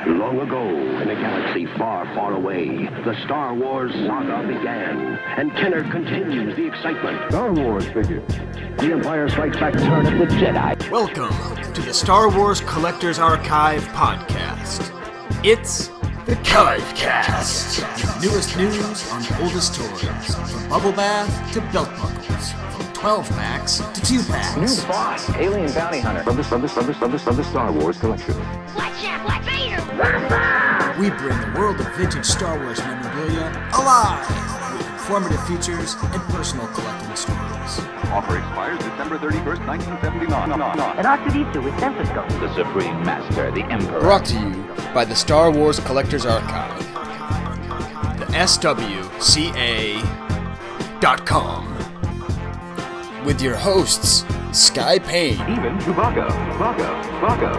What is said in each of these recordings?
Long ago, in a galaxy far, far away, the Star Wars saga began, and Kenner continues the excitement. Star Wars figures. The Empire Strikes Back turn of the Jedi. Welcome to the Star Wars Collectors Archive podcast. It's the Chive Cast. Your newest news on the oldest toys, from bubble bath to belt buckles, from 12 packs to 2 packs. New boss, alien bounty hunter. From the Star Wars collection. Watch out, like Vader! We bring the world of vintage Star Wars memorabilia alive with informative features and personal collecting stories. Offer expires December 31st, 1979. And R2-D2 with Sensor The Supreme Master, the Emperor. Brought to you by the Star Wars Collectors Archive. The SWCA.com. With your hosts, Skye Payne, Even Chewbacca,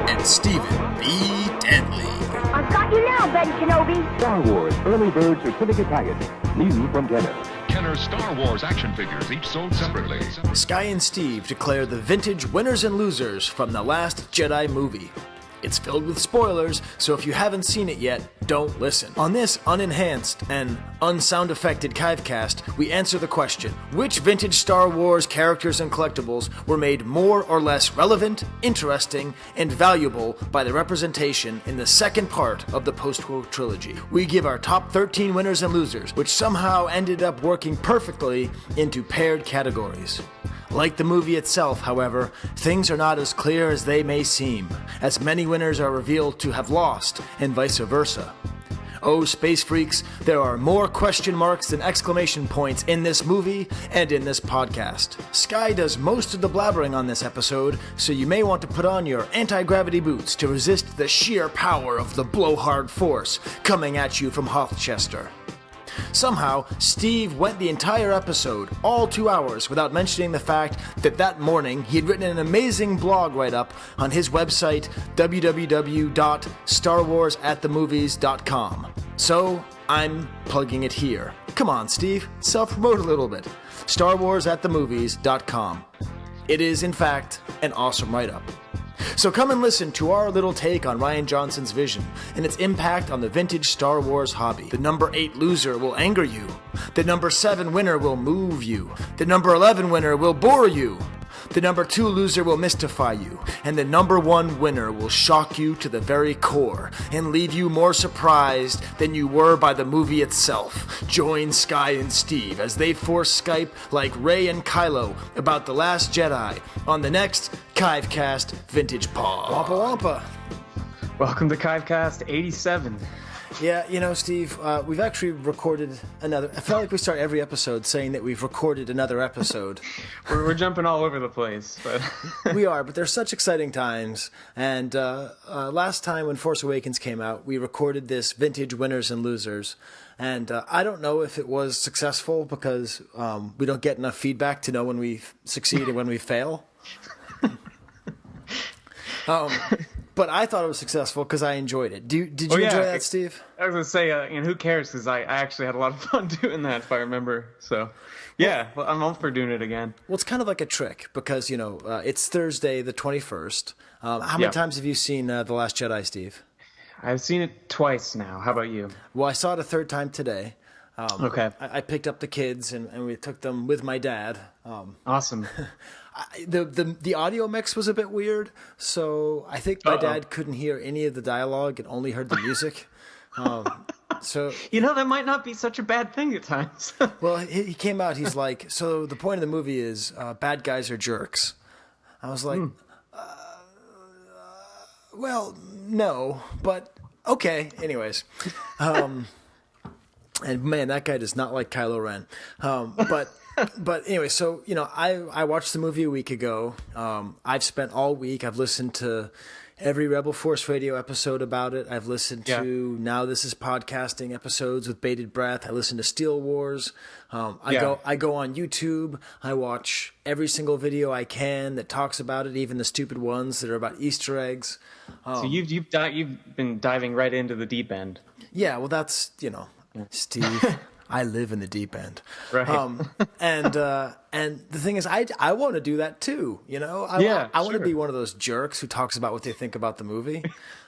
and Stephen B. Denley. I've got you now, Ben Kenobi! Star Wars Early Bird Certificate Package. New from Kenner. Kenner's Star Wars action figures, each sold separately. Skye and Steve declare the vintage winners and losers from the Last Jedi movie. It's filled with spoilers, so if you haven't seen it yet, don't listen. On this unenhanced and unsound-affected Chivecast, we answer the question, which vintage Star Wars characters and collectibles were made more or less relevant, interesting, and valuable by the representation in the second part of the postquel trilogy? We give our top 13 winners and losers, which somehow ended up working perfectly into paired categories. Like the movie itself, however, things are not as clear as they may seem, as many winners are revealed to have lost, and vice versa. Oh, space freaks, there are more question marks than exclamation points in this movie and in this podcast. Skye does most of the blabbering on this episode, so you may want to put on your anti-gravity boots to resist the sheer power of the blowhard force coming at you from Hothchester. Somehow, Steve went the entire episode, all 2 hours, without mentioning the fact that that morning he had written an amazing blog write-up on his website, www.starwarsatthemovies.com. So, I'm plugging it here. Come on, Steve, self-promote a little bit. starwarsatthemovies.com. It is, in fact, an awesome write-up. So come and listen to our little take on Rian Johnson's vision and its impact on the vintage Star Wars hobby. The number 8 loser will anger you. The number 7 winner will move you. The number 11 winner will bore you. The number 2 loser will mystify you. And the number 1 winner will shock you to the very core and leave you more surprised than you were by the movie itself. Join Skye and Steve as they force Skype like Rey and Kylo about The Last Jedi on the next Chive Cast Vintage Pod. Wampa Wampa. Welcome to Chive Cast 87. Yeah, you know, Steve, we've actually recorded another. I feel like we start every episode saying that we've recorded another episode. We're jumping all over the place, but We are, but they're such exciting times. And last time when Force Awakens came out, we recorded this vintage winners and losers. And I don't know if it was successful because we don't get enough feedback to know when we succeed and when we fail. But I thought it was successful because I enjoyed it. Did you enjoy that, Steve? I was going to say, who cares? Because I actually had a lot of fun doing that, if I remember. So, yeah, well, I'm all for doing it again. Well, it's kind of like a trick because, you know, it's Thursday the 21st. How many times have you seen The Last Jedi, Steve? I've seen it twice now. How about you? Well, I saw it a third time today. Okay. I picked up the kids and we took them with my dad. Awesome. The audio mix was a bit weird, so I think my dad couldn't hear any of the dialogue and only heard the music. So that might not be such a bad thing at times. Well, he came out. He's like, so the point of the movie is bad guys are jerks. I was like, well, no, but okay. Anyways. And man, that guy does not like Kylo Ren. But anyway, so, you know, I watched the movie a week ago. I've spent all week, I've listened to every Rebel Force Radio episode about it. I've listened to Now This Is Podcasting episodes with bated breath. I listen to Steel Wars. I go on YouTube. I watch every single video I can that talks about it, even the stupid ones that are about Easter eggs. So you've been diving right into the deep end. Yeah, well, that's, you know, Steve. I live in the deep end. Right. And the thing is, I want to do that too. You know, I want to be one of those jerks who talks about what they think about the movie.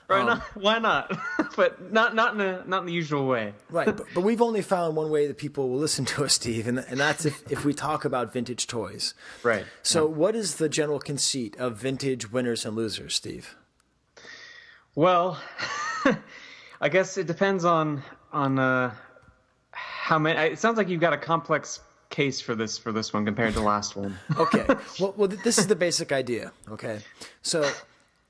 Why not? but not in the usual way. Right, but we've only found one way that people will listen to us, Steve, and that's if we talk about vintage toys. Right. So what is the general conceit of vintage winners and losers, Steve? Well, I guess it depends on how many. It sounds like you've got a complex case for this one compared to the last one. Okay. Well, this is the basic idea. Okay. So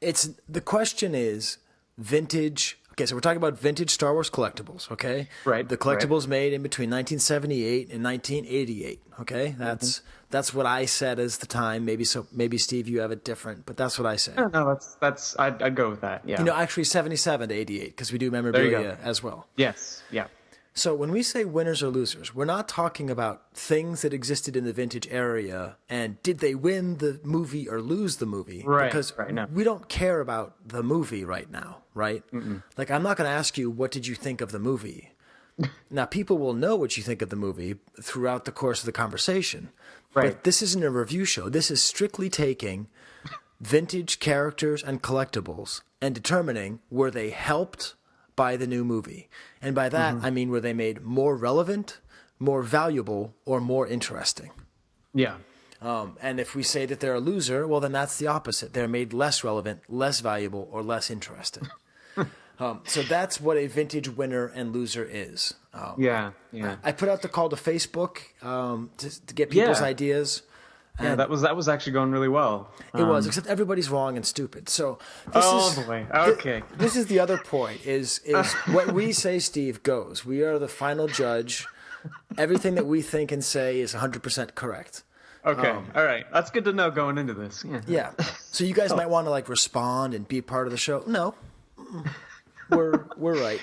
the question is vintage. Okay, so we're talking about vintage Star Wars collectibles. Okay. Right. The collectibles made in between 1978 and 1988. Okay. That's what I said as the time. Maybe Steve, you have it different, but that's what I said. No, that's I'd go with that. Yeah. Actually 77 to 88 because we do memorabilia as well. Yes. Yeah. So when we say winners or losers, we're not talking about things that existed in the vintage area and did they win the movie or lose the movie? Right. Because we don't care about the movie right now, right? Mm-mm. Like, I'm not going to ask you, what did you think of the movie? Now, people will know what you think of the movie throughout the course of the conversation. Right. But this isn't a review show. This is strictly taking vintage characters and collectibles and determining were they helped by the new movie. And by that, I mean, were they made more relevant, more valuable, or more interesting? Yeah. And if we say that they're a loser, well, then that's the opposite. They're made less relevant, less valuable, or less interesting. So that's what a vintage winner and loser is. Yeah. I put out the call to Facebook to get people's ideas. Yeah, that was actually going really well. It was, except everybody's wrong and stupid. So boy. Okay. This is the other point, is what we say, Steve, goes. We are the final judge. Everything that we think and say is 100% correct. Okay. All right. That's good to know going into this. Yeah. So you guys might want to respond and be part of the show. No. We're right.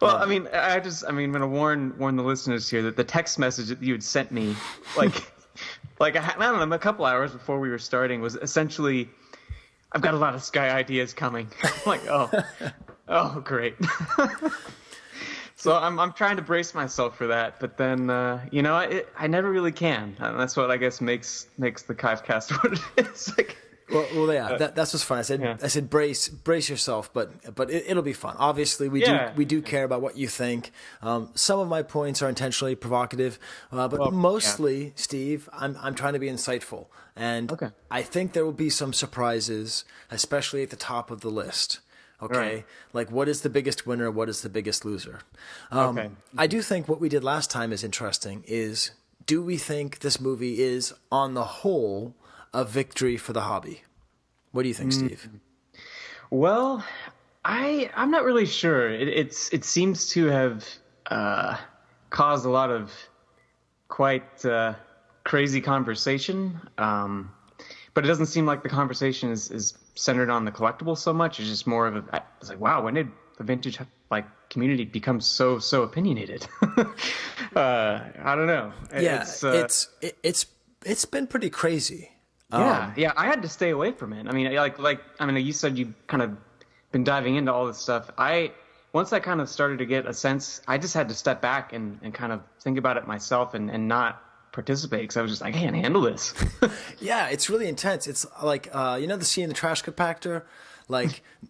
Well, I'm going to warn the listeners here that the text message that you had sent me, I don't know, a couple hours before we were starting was essentially, I've got a lot of Skye ideas coming. I'm like, oh, great. So I'm trying to brace myself for that, but then I never really can, and that's what I guess makes the Chive Cast what it is. Well, yeah, that's what's fun. I said brace yourself, but it'll be fun. Obviously, we do care about what you think. Some of my points are intentionally provocative, but mostly, Steve, I'm trying to be insightful, and I think there will be some surprises, especially at the top of the list. Okay, right. Like what is the biggest winner? What is the biggest loser? I do think what we did last time is interesting. Do we think this movie is, on the whole, a victory for the hobby? What do you think, Steve? Well, I'm not really sure. It seems to have caused a lot of quite crazy conversation, but it doesn't seem like the conversation is centered on the collectible so much. It's just more of it's like, wow, when did the vintage community become so opinionated? I don't know. Yeah, it's been pretty crazy. Yeah, I had to stay away from it. I mean, you said you kind of been diving into all this stuff. Once I kind of started to get a sense, I just had to step back and kind of think about it myself and not participate, because I was just like, I can't handle this. Yeah, it's really intense. It's like the scene in the trash compactor,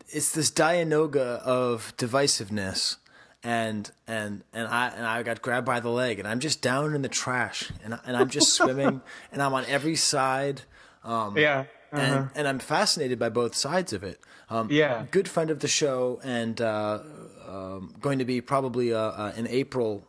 it's this Dianoga of divisiveness. And I got grabbed by the leg, and I'm just down in the trash, and I'm just swimming, and I'm on every side. And I'm fascinated by both sides of it. Good friend of the show, and going to be probably an April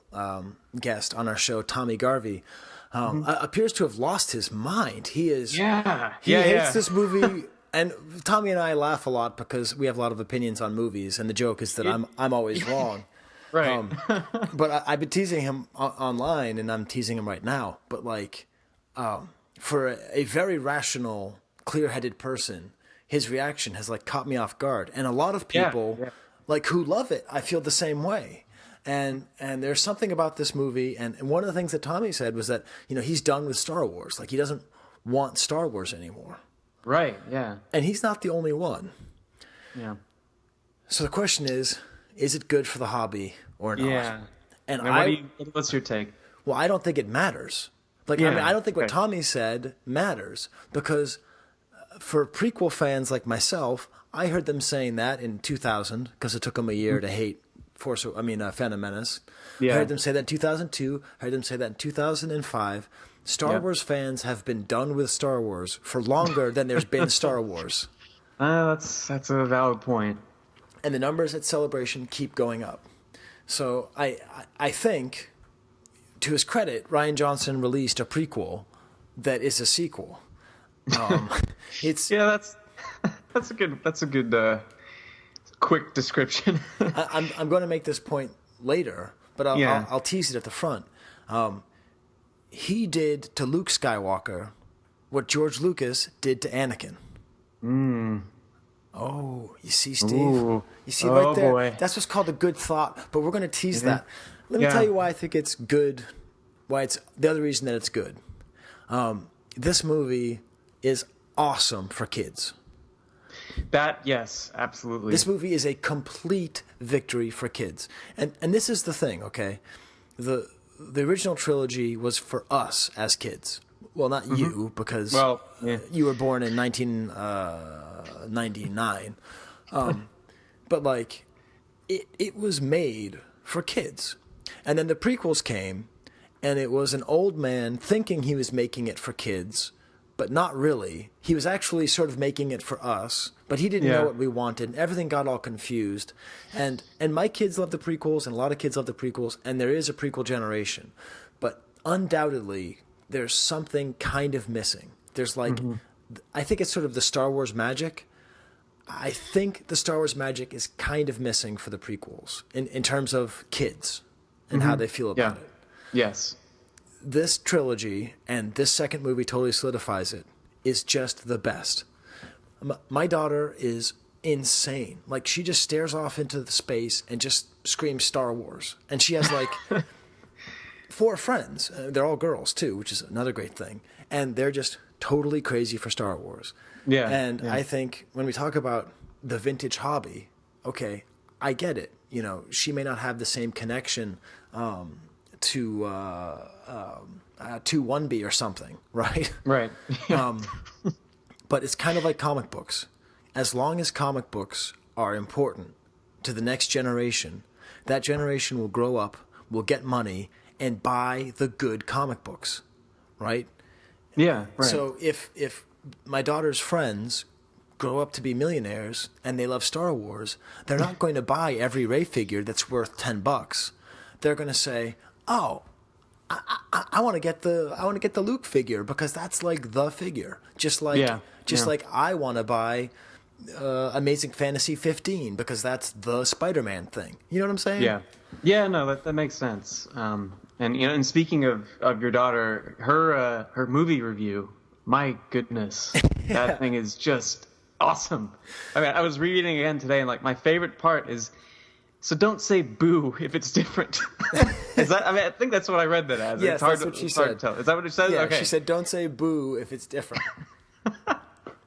guest on our show, Tommy Garvey, appears to have lost his mind. He hates this movie. And Tommy and I laugh a lot because we have a lot of opinions on movies, and the joke is that I'm always wrong. Right. But I've been teasing him online, and I'm teasing him right now. But for a very rational, clear-headed person, his reaction has caught me off guard. And a lot of people who love it, I feel the same way. And there's something about this movie, and one of the things that Tommy said was that he's done with Star Wars. He doesn't want Star Wars anymore. Right. Yeah. And he's not the only one. Yeah. So the question is it good for the hobby or not? Yeah. And what's your take? Well, I don't think it matters. I don't think what Tommy said matters, because for prequel fans like myself, I heard them saying that in 2000 because it took them a year to hate Phantom Menace. Yeah. I heard them say that in 2002. I heard them say that in 2005. Star Wars fans have been done with Star Wars for longer than there's been Star Wars. That's a valid point. And the numbers at Celebration keep going up. So I think, to his credit, Rian Johnson released a prequel that is a sequel. It's that's a good quick description. I'm going to make this point later, but I'll tease it at the front. He did to Luke Skywalker what George Lucas did to Anakin. Oh, you see, Steve? Ooh. You see right there? Boy. That's what's called a good thought, but we're going to tease that. Let me tell you why I think it's good, why it's the other reason that it's good. This movie is awesome for kids. Yes, absolutely. This movie is a complete victory for kids. And this is the thing, okay? The original trilogy was for us as kids. Well, not you, because you were born in 1999. But, like, it was made for kids. And then the prequels came, and it was an old man thinking he was making it for kids, but not really. He was actually sort of making it for us, but he didn't know what we wanted. And everything got all confused. And my kids love the prequels, and a lot of kids love the prequels, and there is a prequel generation. But undoubtedly, there's something kind of missing. There's like, I think it's sort of the Star Wars magic. I think the Star Wars magic is kind of missing for the prequels in terms of kids and how they feel about it. Yes. This trilogy and this second movie totally solidifies it, is just the best. My daughter is insane. Like, she just stares off into the space and just screams Star Wars. And she has like 4 friends. They're all girls too, which is another great thing. And they're just totally crazy for Star Wars. Yeah. And I think when we talk about the vintage hobby, okay, I get it. You know, she may not have the same connection to 1B or something, right? Right. But it's kind of like comic books. As long as comic books are important to the next generation, that generation will grow up, will get money, and buy the good comic books, right? Yeah, right. So if my daughter's friends grow up to be millionaires and they love Star Wars, they're not going to buy every Rey figure that's worth $10. They're going to say, "Oh, I want to get the Luke figure because that's like the figure." Just like I want to buy Amazing Fantasy 15 because that's the Spider-Man thing. You know what I'm saying? Yeah. Yeah, no, that makes sense. And and speaking of your daughter, her movie review, my goodness, that thing is just awesome. I mean, I was reading it again today, and like my favorite part is, so don't say boo if it's different. Is that? I mean, I think that's what I read that as. Yes, that's what she said. To tell. Is that what it says? Yeah, okay. She said, "Don't say boo if it's different."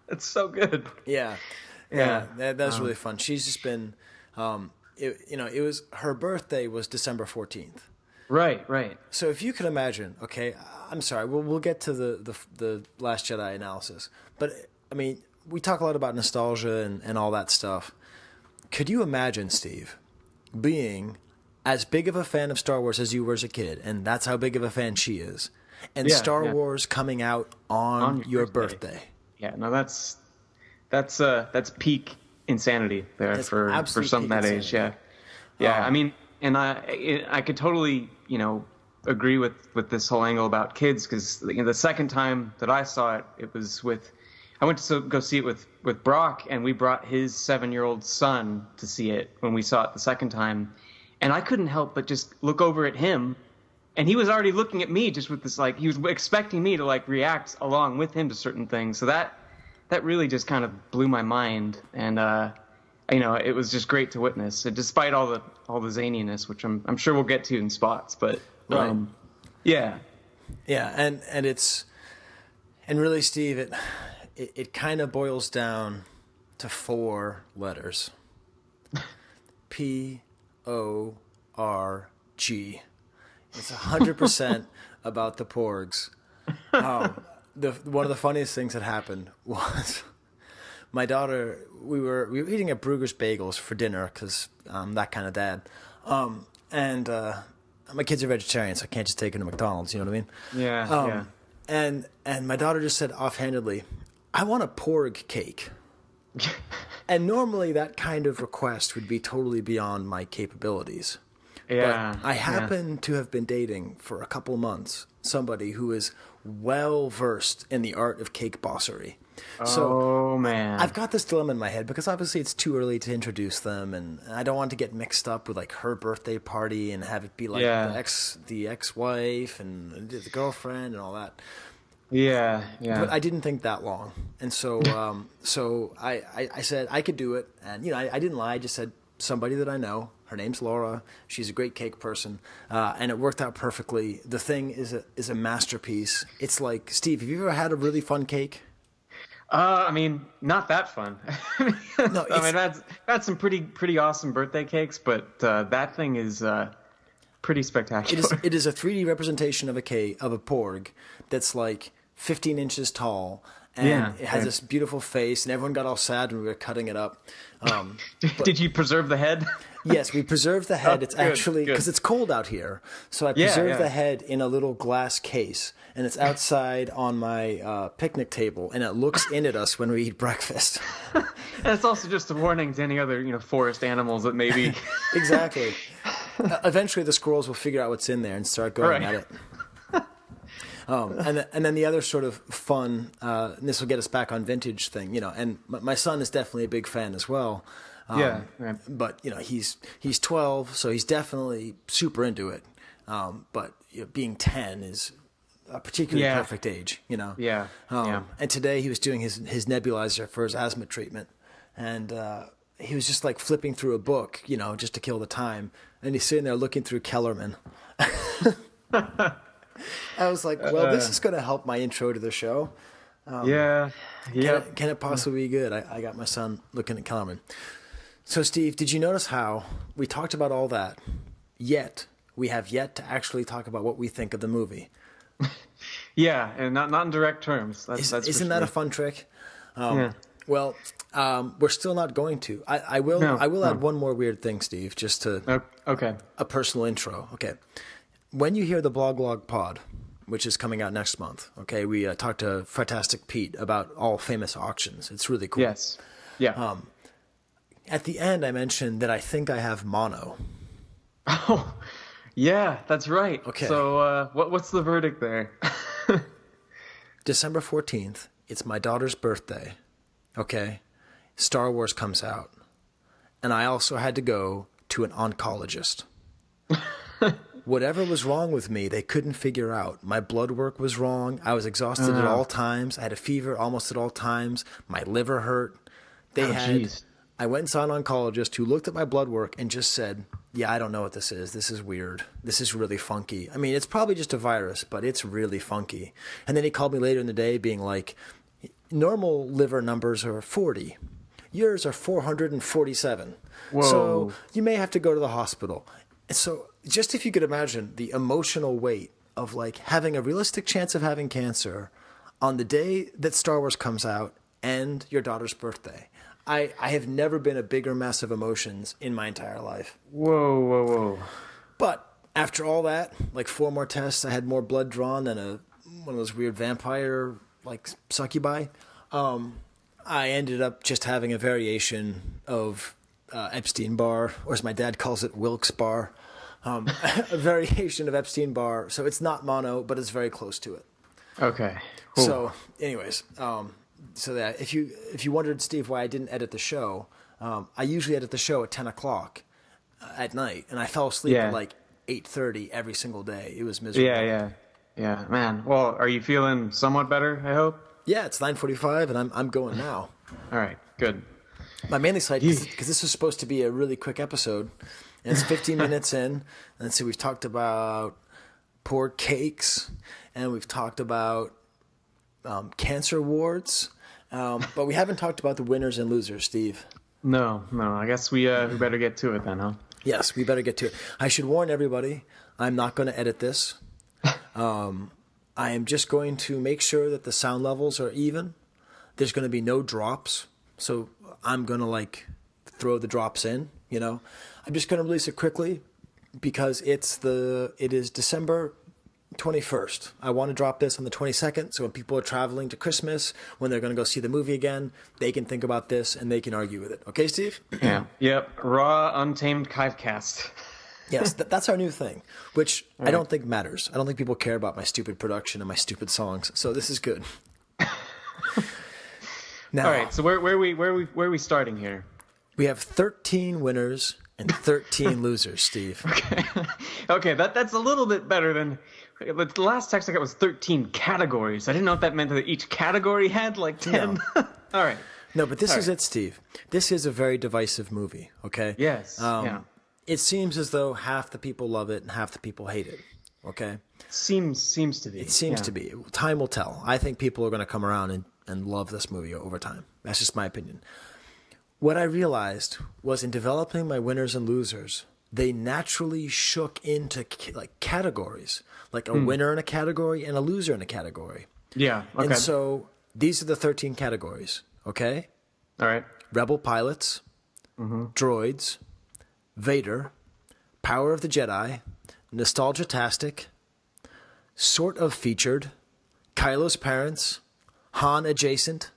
It's so good. Yeah. That was really fun. She's just been, it was her birthday was December 14th. Right. So if you could imagine, okay, I'm sorry, we'll get to the Last Jedi analysis, but I mean, we talk a lot about nostalgia and all that stuff. Could you imagine, Steve, being as big of a fan of Star Wars as you were as a kid, and that's how big of a fan she is, and Star Wars coming out on your birthday? Yeah, no, that's peak insanity there That's for something that age. Yeah. I mean, and I could totally agree with this whole angle about kids, because the second time that I saw it was I went to go see it with Brock, and we brought his 7-year-old son to see it when we saw it the second time, and I couldn't help but just look over at him, and he was already looking at me just with this, like, he was expecting me to like react along with him to certain things. So that really just kind of blew my mind, and it was just great to witness, despite all the zaniness, which I'm sure we'll get to in spots. But yeah, and it's really, Steve, it kind of boils down to 4 letters: PORG. It's 100% about the Porgs. One of the funniest things that happened was my daughter, we were eating at Brugger's Bagels for dinner because I'm that kind of dad. And my kids are vegetarians, so I can't just take them to McDonald's. You know what I mean? Yeah. And my daughter just said offhandedly, "I want a Porg Cake." And normally that kind of request would be totally beyond my capabilities. Yeah. But I happen to have been dating for a couple months somebody who is well versed in the art of cake bossery. So man, I've got this dilemma in my head because obviously it's too early to introduce them, and I don't want to get mixed up with like her birthday party and have it be like the ex-wife and the girlfriend and all that. Yeah. But I didn't think that long, and so I said I could do it, and I didn't lie. I just said somebody that I know. Her name's Laura. She's a great cake person, and it worked out perfectly. The thing is a masterpiece. It's like, Steve, have you ever had a really fun cake? I mean, not that fun. No, I mean, I've had some pretty awesome birthday cakes, but that thing is pretty spectacular. It is a 3D representation of a Porg that's like 15 inches tall, and it has this beautiful face, and everyone got all sad when we were cutting it up. Did you preserve the head? Yes, we preserved the head. It's actually because it's cold out here, so I preserved the head in a little glass case, and it's outside on my picnic table, and it looks in at us when we eat breakfast. And it's also just a warning to any other forest animals that maybe exactly. Eventually, the squirrels will figure out what's in there and start going at it. And then the other sort of fun, and this will get us back on vintage thing, and my son is definitely a big fan as well. But he's 12, so he's definitely super into it. But being 10 is a particularly perfect age, And today he was doing his nebulizer for his asthma treatment, and he was just like flipping through a book, just to kill the time, and he's sitting there looking through Kellerman. I was like, well, this is going to help my intro to the show. Can it possibly be good? I got my son looking at Kellerman. So, Steve, did you notice how we talked about all that, yet we have yet to actually talk about what we think of the movie? Yeah, and not in direct terms. Isn't that a fun trick? Well, we're still not going to. I will add one more weird thing, Steve, just to a personal intro. Okay. When you hear the Blog Pod, which is coming out next month, okay, we talked to Fantastic Pete about all famous auctions. It's really cool. Yes. Yeah. At the end, I mentioned that I think I have mono. Oh, yeah, that's right. Okay. So what's the verdict there? December 14th, it's my daughter's birthday, okay? Star Wars comes out. And I also had to go to an oncologist. Whatever was wrong with me, they couldn't figure out. My blood work was wrong. I was exhausted at all times. I had a fever almost at all times. My liver hurt. I went and saw an oncologist who looked at my blood work and just said, yeah, I don't know what this is. This is weird. This is really funky. I mean, it's probably just a virus, but it's really funky. And then he called me later in the day being like, normal liver numbers are 40. Yours are 447. Whoa. So you may have to go to the hospital. So just if you could imagine the emotional weight of like having a realistic chance of having cancer on the day that Star Wars comes out and your daughter's birthday. I have never been a bigger mess of emotions in my entire life. Whoa. But after all that, like 4 more tests, I had more blood drawn than one of those weird vampire like succubi. I ended up just having a variation of Epstein-Barr, or as my dad calls it, Wilkes-Barr. A variation of Epstein-Barr. So it's not mono, but it's very close to it. Okay. Cool. So anyways, so that if you wondered, Steve, why I didn't edit the show, I usually edit the show at 10 o'clock at night, and I fell asleep at like 8:30 every single day. It was miserable. Yeah, man. Well, are you feeling somewhat better, I hope? Yeah, it's 9:45, and I'm going now. All right, good. My mainly site, because this is supposed to be a really quick episode, and it's 15 minutes in, and so we've talked about Porg Cakes, and we've talked about cancer wards, but we haven't talked about the winners and losers, Steve. No. I guess we better get to it then, huh? Yes, we better get to it. I should warn everybody, I'm not going to edit this. I am just going to make sure that the sound levels are even. There's going to be no drops. so I'm going to like throw the drops in, you know. I'm just going to release it quickly because it is December 21st. I want to drop this on the 22nd, so when people are traveling to Christmas, when they're going to go see the movie again, they can think about this and they can argue with it. Okay, Steve? Yeah. Yep. Raw, untamed Chive Cast. Yes, that's our new thing, which I don't think matters. I don't think people care about my stupid production and my stupid songs, so this is good. Now, all right, so where are we starting here? We have 13 winners and 13 losers, Steve. Okay, that's a little bit better than the last text I got was 13 categories. I didn't know if that meant that each category had like 10. No. All right. No, but this is it, Steve. This is a very divisive movie, okay? Yes. It seems as though half the people love it and half the people hate it, okay? Seems to be. It seems to be. Time will tell. I think people are going to come around and love this movie over time. That's just my opinion. What I realized was in developing my winners and losers, they naturally shook into like categories, like a winner in a category and a loser in a category. Yeah. Okay. And so these are the 13 categories, okay? All right. Rebel pilots, droids, Vader, Power of the Jedi, Nostalgiatastic, sort of featured, Kylo's parents, Han adjacent,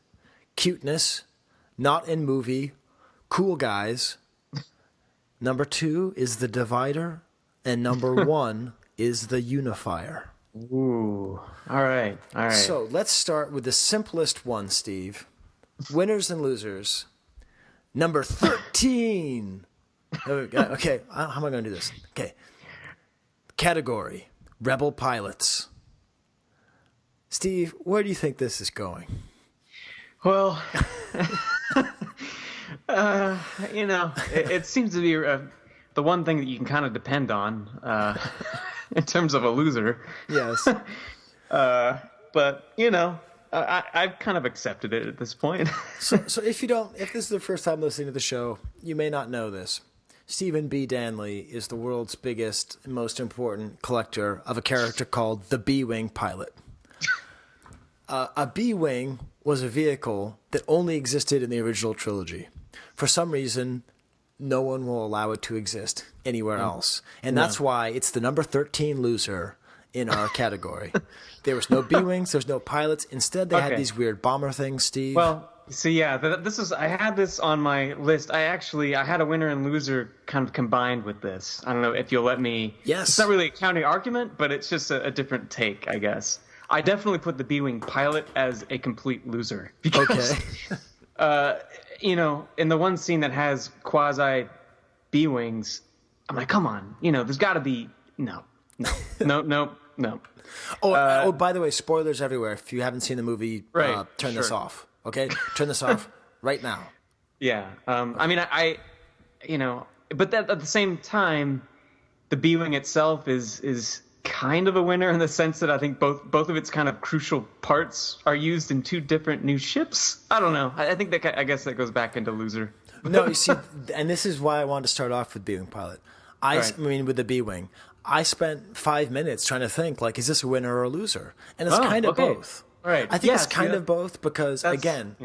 Cuteness, not in movie, cool guys. Number 2 is the Divider, and number 1 is the Unifier. Ooh. All right. So let's start with the simplest one, Steve. Winners and losers. Number 13. Okay, how am I going to do this? Okay. Category, Rebel pilots. Steve, where do you think this is going? Well, it seems to be the one thing that you can kind of depend on in terms of a loser. Yes. But, I've kind of accepted it at this point. So if this is the first time listening to the show, you may not know this. Stephen B. Danley is the world's biggest and most important collector of a character called the B-Wing pilot. A B-Wing was a vehicle that only existed in the original trilogy. For some reason, no one will allow it to exist anywhere else. And that's why it's the number 13 loser in our category. There was no B-Wings, there's no pilots. Instead, they had these weird bomber things, Steve. Well, I had this on my list. I had a winner and loser kind of combined with this. I don't know if you'll let me. Yes. It's not really a counter argument, but it's just a different take, I guess. I definitely put the B-Wing pilot as a complete loser. Because, in the one scene that has quasi B-Wings, I'm like, come on, there's got to be no. Oh, by the way, spoilers everywhere. If you haven't seen the movie, turn this off. Okay, turn this off right now. Yeah, but at the same time, the B-Wing itself is kind of a winner in the sense that I think both of its kind of crucial parts are used in 2 different new ships. I don't know. I think I guess that goes back into loser. No, you see, and this is why I wanted to start off with B-Wing pilot. With the B-Wing. I spent 5 minutes trying to think, like, is this a winner or a loser? And it's kind of both. Right. I think it's kind of both because, again,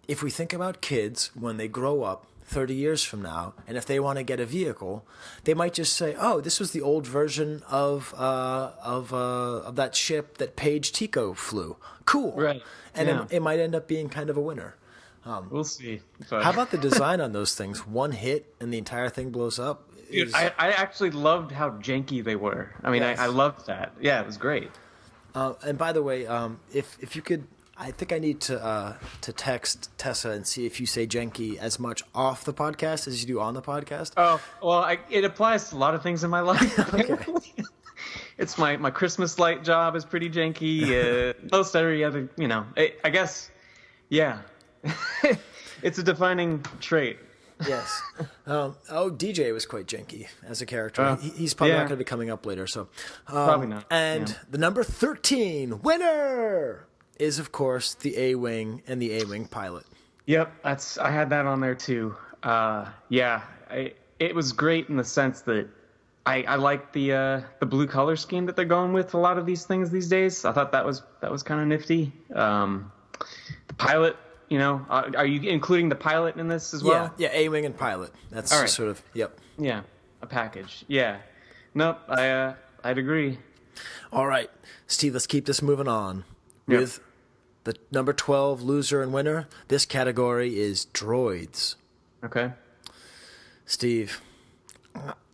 if we think about kids when they grow up 30 years from now, and if they want to get a vehicle, they might just say, oh, this was the old version of that ship that Paige Tico flew. Cool. Right. And it might end up being kind of a winner. We'll see. How about the design on those things? One hit and the entire thing blows up. Dude, I actually loved how janky they were. I mean, I loved that. Yeah, it was great. And by the way, if you could, I think I need to text Tessa and see if you say janky as much off the podcast as you do on the podcast. Oh, well, it applies to a lot of things in my life. Okay. It's my Christmas light job is pretty janky. Most every other, I guess, yeah. It's a defining trait. Yes. DJ was quite janky as a character. He's probably not going to be coming up later. So probably not. And the number 13 winner is, of course, the A-Wing and the A-Wing pilot. Yep, I had that on there too. It was great in the sense that I like the blue color scheme that they're going with a lot of these things these days. I thought that was kind of nifty. The pilot, You know, are you including the pilot in this as well? Yeah, A-wing and pilot. That's All right. sort of, yep. Yeah, a package. Yeah. Nope, I'd agree. All right, Steve, let's keep this moving on Yep. with the number 12 loser and winner. This category is droids. Okay. Steve,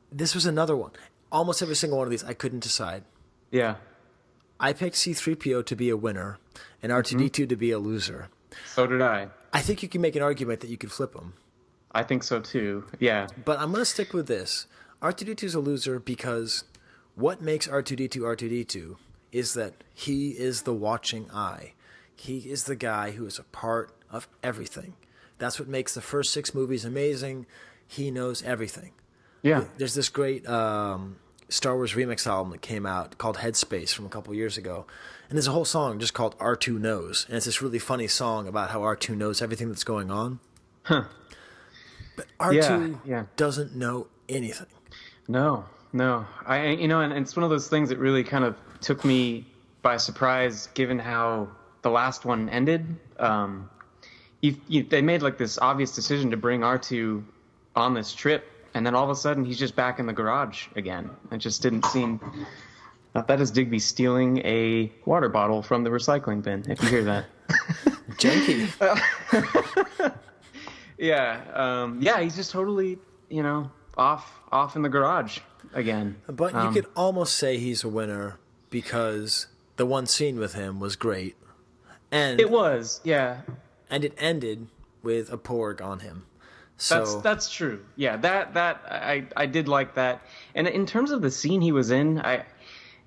this was another one. Almost every single one of these, I couldn't decide. Yeah. I picked C-3PO to be a winner and R2-D2 to be a loser. So did I. I think you can make an argument that you could flip them. I think so too. Yeah. But I'm going to stick with this. R2-D2 is a loser because what makes R2-D2 R2-D2 is that he is the watching eye. He is the guy who is a part of everything. That's what makes the first 6 movies amazing. He knows everything. Yeah. There's this great Star Wars remix album that came out called Headspace from a couple years ago. And there's a whole song just called R2 Knows. And it's this really funny song about how R2 knows everything that's going on. Huh. But R2 Yeah. doesn't know anything. No. And it's one of those things that really kind of took me by surprise, given how the last one ended. They made like this obvious decision to bring R2 on this trip, and then all of a sudden he's just back in the garage again. It just didn't seem. That is Digby stealing a water bottle from the recycling bin. If you hear that. Janky. Yeah. He's just totally, off in the garage again. But you could almost say he's a winner because the one scene with him was great. And it was, yeah. And it ended with a Porg on him. So that's true. Yeah, that I did like that. And in terms of the scene he was in,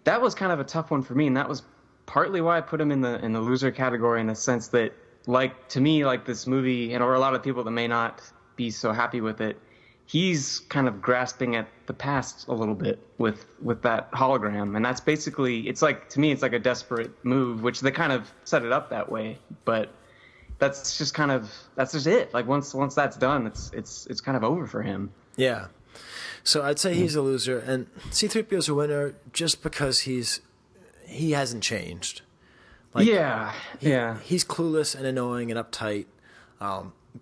that was kind of a tough one for me, and that was partly why I put him in the loser category, in the sense that, like, to me, like, this movie, or a lot of people that may not be so happy with it, he's kind of grasping at the past a little bit with that hologram. And that's basically, it's like, to me, it's like a desperate move, which they kind of set it up that way. But that's just it. Like, once that's done, it's kind of over for him. Yeah. So I'd say he's a loser, and C-3PO's a winner just because he hasn't changed. Like, he's clueless and annoying and uptight.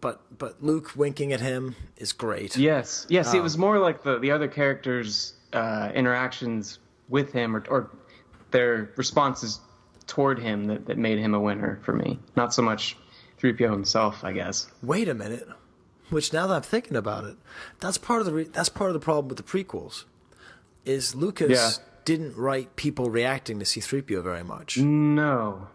But Luke winking at him is great. Yes. It was more like the other characters' interactions with him, or their responses toward him that made him a winner for me. Not so much 3PO himself, I guess. Wait a minute. Which, now that I'm thinking about it, that's part of the problem with the prequels. Is Lucas didn't write people reacting to C-3PO very much. No,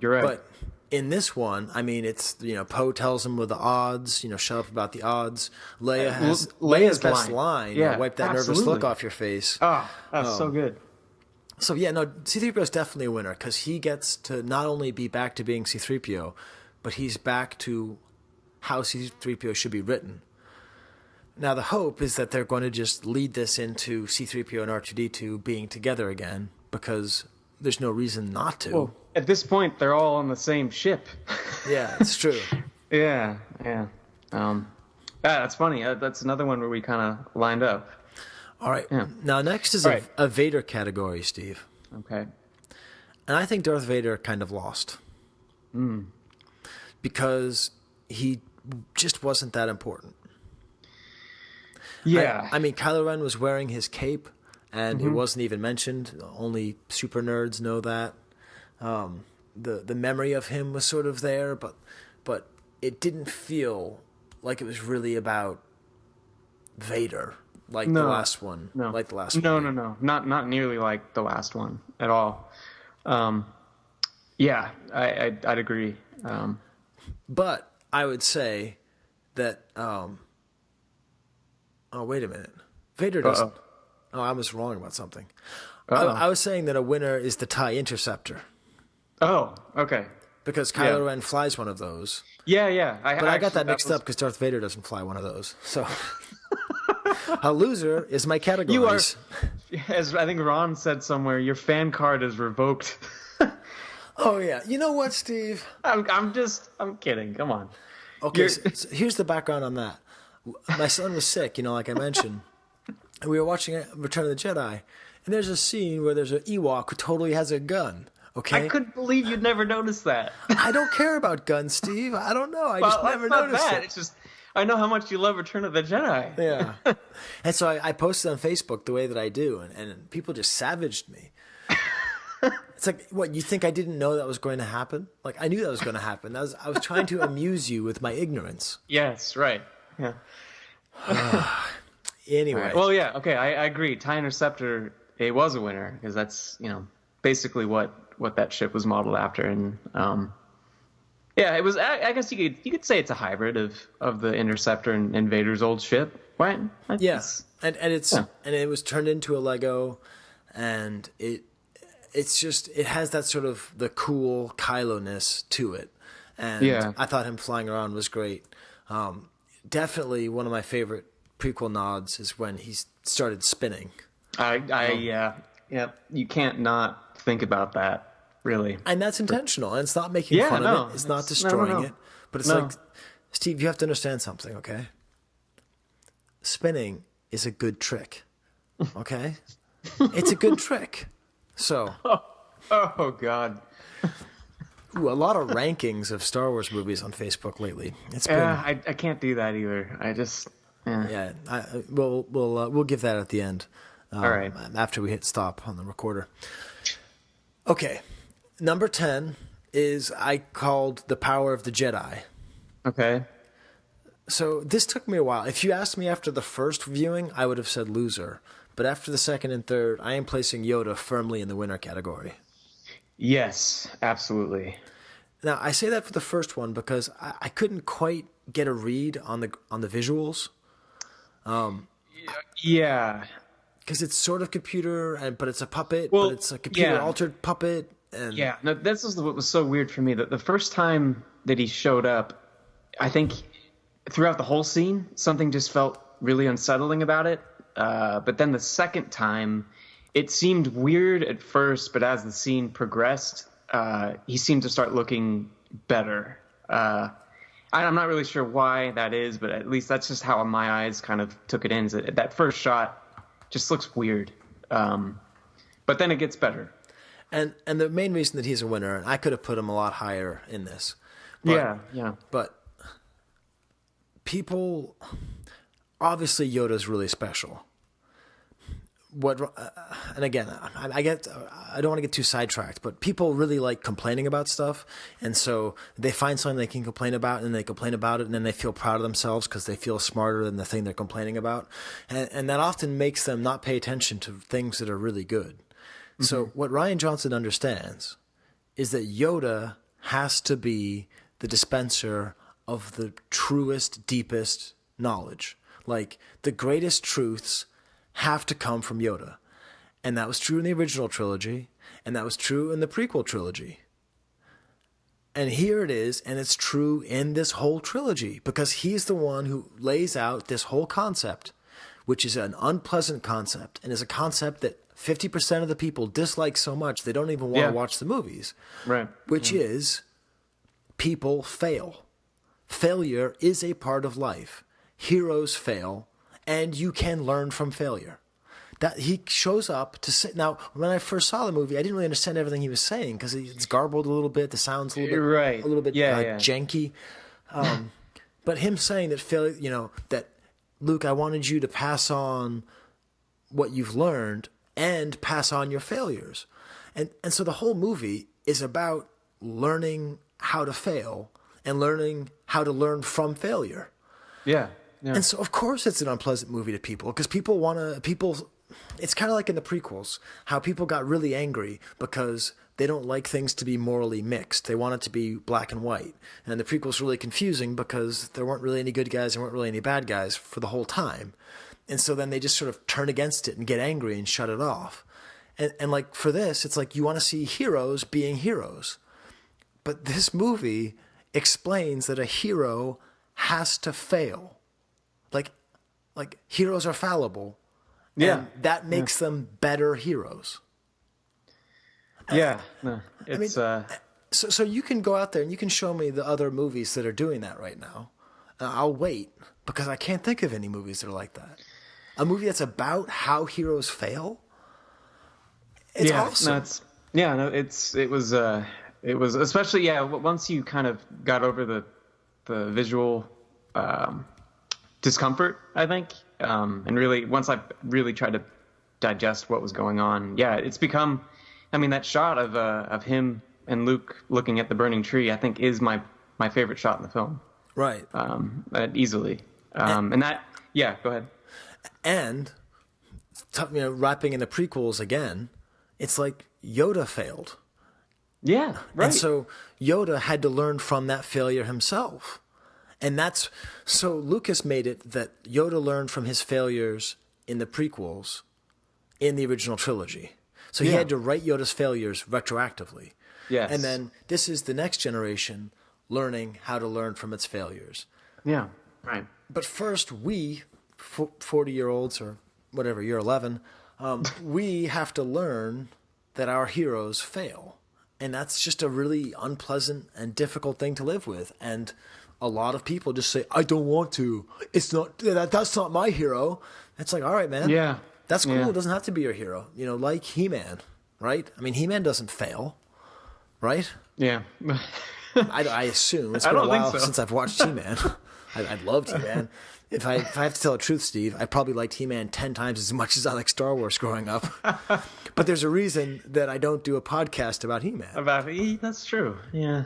you're right. But in this one, I mean, it's, Poe tells him with the odds, shut up about the odds. Leia's best line, wipe that nervous look off your face. Oh, that's so good. So yeah, no, C-3PO is definitely a winner because he gets to not only be back to being C-3PO, but he's back to how C-3PO should be written. Now, the hope is that they're going to just lead this into C-3PO and R2-D2 being together again, because there's no reason not to. Well, at this point, they're all on the same ship. Yeah, it's true. Yeah. That's funny. That's another one where we kind of lined up. All right. Yeah. Now, next is a Vader category, Steve. Okay. And I think Darth Vader kind of lost. Because he just wasn't that important. Yeah. I mean, Kylo Ren was wearing his cape, and it wasn't even mentioned. Only super nerds know that. The memory of him was sort of there, but it didn't feel like it was really about Vader, like the last one. No. Like the last one. No. Not nearly like the last one at all. Yeah, I'd agree. But I would say that. Oh, wait a minute. Vader doesn't. Oh, I was wrong about something. I was saying that a winner is the TIE Interceptor. Oh, okay. Because Kylo Ren flies one of those. Yeah. But I got that mixed up because Darth Vader doesn't fly one of those. So a loser is my category. You are, as I think Ron said somewhere, your fan card is revoked. Oh yeah. You know what, Steve? I'm kidding. Come on. Okay, so here's the background on that. My son was sick, like I mentioned. And we were watching Return of the Jedi, and there's a scene where there's an Ewok who totally has a gun. Okay? I couldn't believe you'd never noticed that. I don't care about guns, Steve. I don't know. I just never noticed it. It's just, I know how much you love Return of the Jedi. Yeah. And so I posted on Facebook the way that I do, and people just savaged me. It's like, what, you think I didn't know that was going to happen? Like, I knew that was going to happen. I was trying to amuse you with my ignorance. Yes, right. Yeah. Anyway. Right. Well, yeah, okay, I agree. TIE Interceptor, it was a winner, because that's, basically what that ship was modeled after. And, yeah, it was, I guess you could say it's a hybrid of the Interceptor and Vader's old ship, right? Yes. And it was turned into a Lego, and it's just, it has that sort of the cool Kylo-ness to it. And I thought him flying around was great. Definitely one of my favorite prequel nods is when he started spinning. Yeah. You can't not think about that, really. And that's intentional. And it's not making fun of it. It's not destroying it. But it's like, Steve, you have to understand something, okay? Spinning is a good trick, okay? It's a good trick. So. Oh God. Ooh, a lot of rankings of Star Wars movies on Facebook lately. It's been. I can't do that either. I just. Yeah. We'll give that at the end. All right. After we hit stop on the recorder. Okay. Number 10 is I called The Power of the Jedi. Okay. So this took me a while. If you asked me after the first viewing, I would have said loser. But after the second and third, I am placing Yoda firmly in the winner category. Yes, absolutely. Now, I say that for the first one because I couldn't quite get a read on the visuals. Yeah. Because it's sort of computer, but it's a puppet, but it's a computer-altered puppet. And yeah, no, this is what was so weird for me. That the first time that he showed up, I think throughout the whole scene, something just felt really unsettling about it. But then the second time, it seemed weird at first, but as the scene progressed, he seemed to start looking better. I'm not really sure why that is, but at least that's just how my eyes kind of took it in. That first shot just looks weird. But then it gets better. And the main reason that he's a winner, and I could have put him a lot higher in this. But, yeah. But people, obviously Yoda's really special. And again, I don't want to get too sidetracked, but people really like complaining about stuff, and so they find something they can complain about, and they complain about it, and then they feel proud of themselves because they feel smarter than the thing they're complaining about, and that often makes them not pay attention to things that are really good. Mm-hmm. So what Rian Johnson understands is that Yoda has to be the dispenser of the truest, deepest knowledge. Like, the greatest truths have to come from Yoda. And that was true in the original trilogy, and that was true in the prequel trilogy. And here it is, and it's true in this whole trilogy, because he's the one who lays out this whole concept, which is an unpleasant concept, and is a concept that 50% of the people dislike so much they don't even want to watch the movies. Right. Which is, people fail. Failure is a part of life. Heroes fail, and you can learn from failure. That he shows up to say. Now, when I first saw the movie, I didn't really understand everything he was saying because it's garbled a little bit. The sound's a little bit janky. But him saying that failure, that Luke, I wanted you to pass on what you've learned and pass on your failures, and so the whole movie is about learning how to fail and learning how to learn from failure. Yeah. And so, of course, it's an unpleasant movie to people because it's kind of like in the prequels, how people got really angry because they don't like things to be morally mixed. They want it to be black and white. And the prequel's really confusing because there weren't really any good guys, there weren't really any bad guys for the whole time. And so then they just sort of turn against it and get angry and shut it off. And like for this, it's like you want to see heroes being heroes. But this movie explains that a hero has to fail. Like heroes are fallible. Yeah. And that makes them better heroes. Yeah. No, it's So you can go out there and you can show me the other movies that are doing that right now. I'll wait because I can't think of any movies that are like that. A movie that's about how heroes fail. It's awesome. Yeah, no, it was especially once you kind of got over the visual discomfort, I think, and really once I really tried to digest what was going on, it's become, I mean, that shot of him and Luke looking at the burning tree, I think is my favorite shot in the film. Right. Easily. And that, go ahead. And wrapping in the prequels again, it's like Yoda failed. Yeah, right. And so Yoda had to learn from that failure himself. And so Lucas made it that Yoda learned from his failures in the prequels in the original trilogy. So he had to write Yoda's failures retroactively. Yes. And then this is the next generation learning how to learn from its failures. Yeah, right. But first, we, 40-year-olds or whatever, you're 11, we have to learn that our heroes fail. And that's just a really unpleasant and difficult thing to live with. And a lot of people just say, I don't want to. It's not that's not my hero. It's like, all right, man. Yeah. That's cool. It doesn't have to be your hero. Like He-Man, right? I mean, He-Man doesn't fail, right? Yeah. I assume. It's been a while since I've watched He-Man. I loved He-Man. If I have to tell the truth, Steve, I probably liked He-Man 10 times as much as I like Star Wars growing up. But there's a reason that I don't do a podcast about He-Man. That's true. Yeah.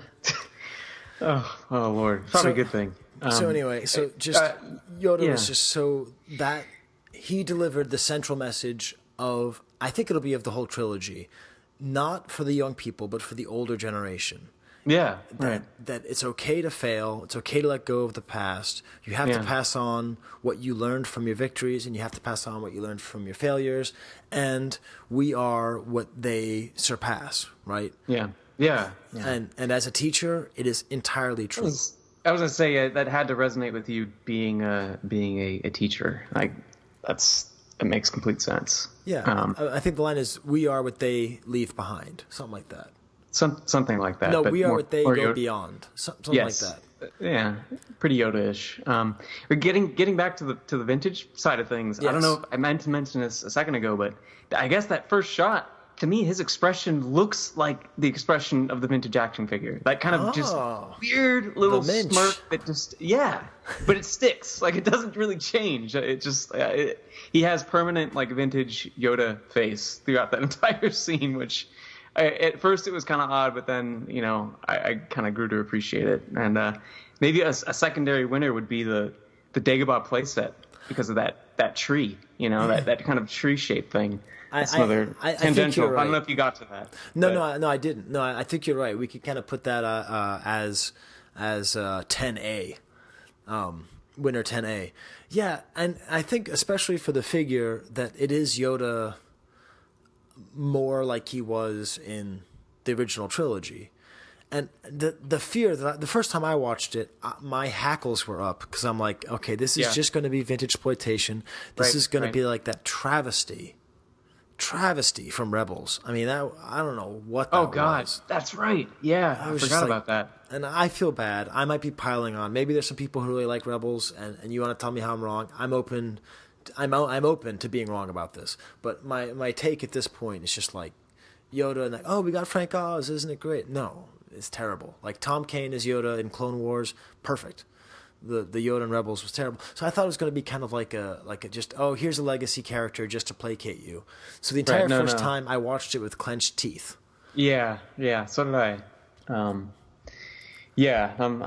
oh Lord. Probably a good thing. So anyway, Yoda was just so that he delivered the central message of, I think it'll be of the whole trilogy, not for the young people, but for the older generation. Yeah, right. That it's okay to fail. It's okay to let go of the past. You have to pass on what you learned from your victories, and you have to pass on what you learned from your failures. And we are what they surpass, right? Yeah. And as a teacher, it is entirely true. I was gonna say that had to resonate with you being a teacher. Like it makes complete sense. Yeah. I think the line is, "We are what they leave behind," something like that. Something like that. No, but we are what they go Yoda. beyond. Something like that. Yeah, pretty Yoda-ish. But getting back to the vintage side of things, yes. I don't know if I meant to mention this a second ago, but I guess that first shot, to me, his expression looks like the expression of the vintage action figure. That kind of just weird little smirk that just, but it sticks. Like, it doesn't really change. It just, he has permanent, like, vintage Yoda face throughout that entire scene, which... at first it was kind of odd, but then, I kind of grew to appreciate it. And maybe a secondary winner would be the Dagobah playset because of that tree, that kind of tree-shaped thing. That's another tangential. Right. I don't know if you got to that. No, I didn't. No, I think you're right. We could kind of put that as 10A, winner 10A. Yeah, and I think especially for the figure that it is Yoda more like he was in the original trilogy. And the fear that the first time I watched it, my hackles were up because I'm like, okay, this is just going to be vintage exploitation. This is going to be like that travesty from Rebels. I mean, I don't know what that was. Oh God, that's right. Yeah, I forgot about that. And I feel bad. I might be piling on. Maybe there's some people who really like Rebels, and you want to tell me how I'm wrong. I'm open to being wrong about this, but my take at this point is just like Yoda and like, oh, we got Frank Oz, isn't it great? No, it's terrible. Like Tom Kane as Yoda in Clone Wars, perfect. The Yoda in Rebels was terrible. So I thought it was going to be kind of like a just, oh, here's a legacy character just to placate you. So the entire first time I watched it with clenched teeth. Yeah, so did I. I'm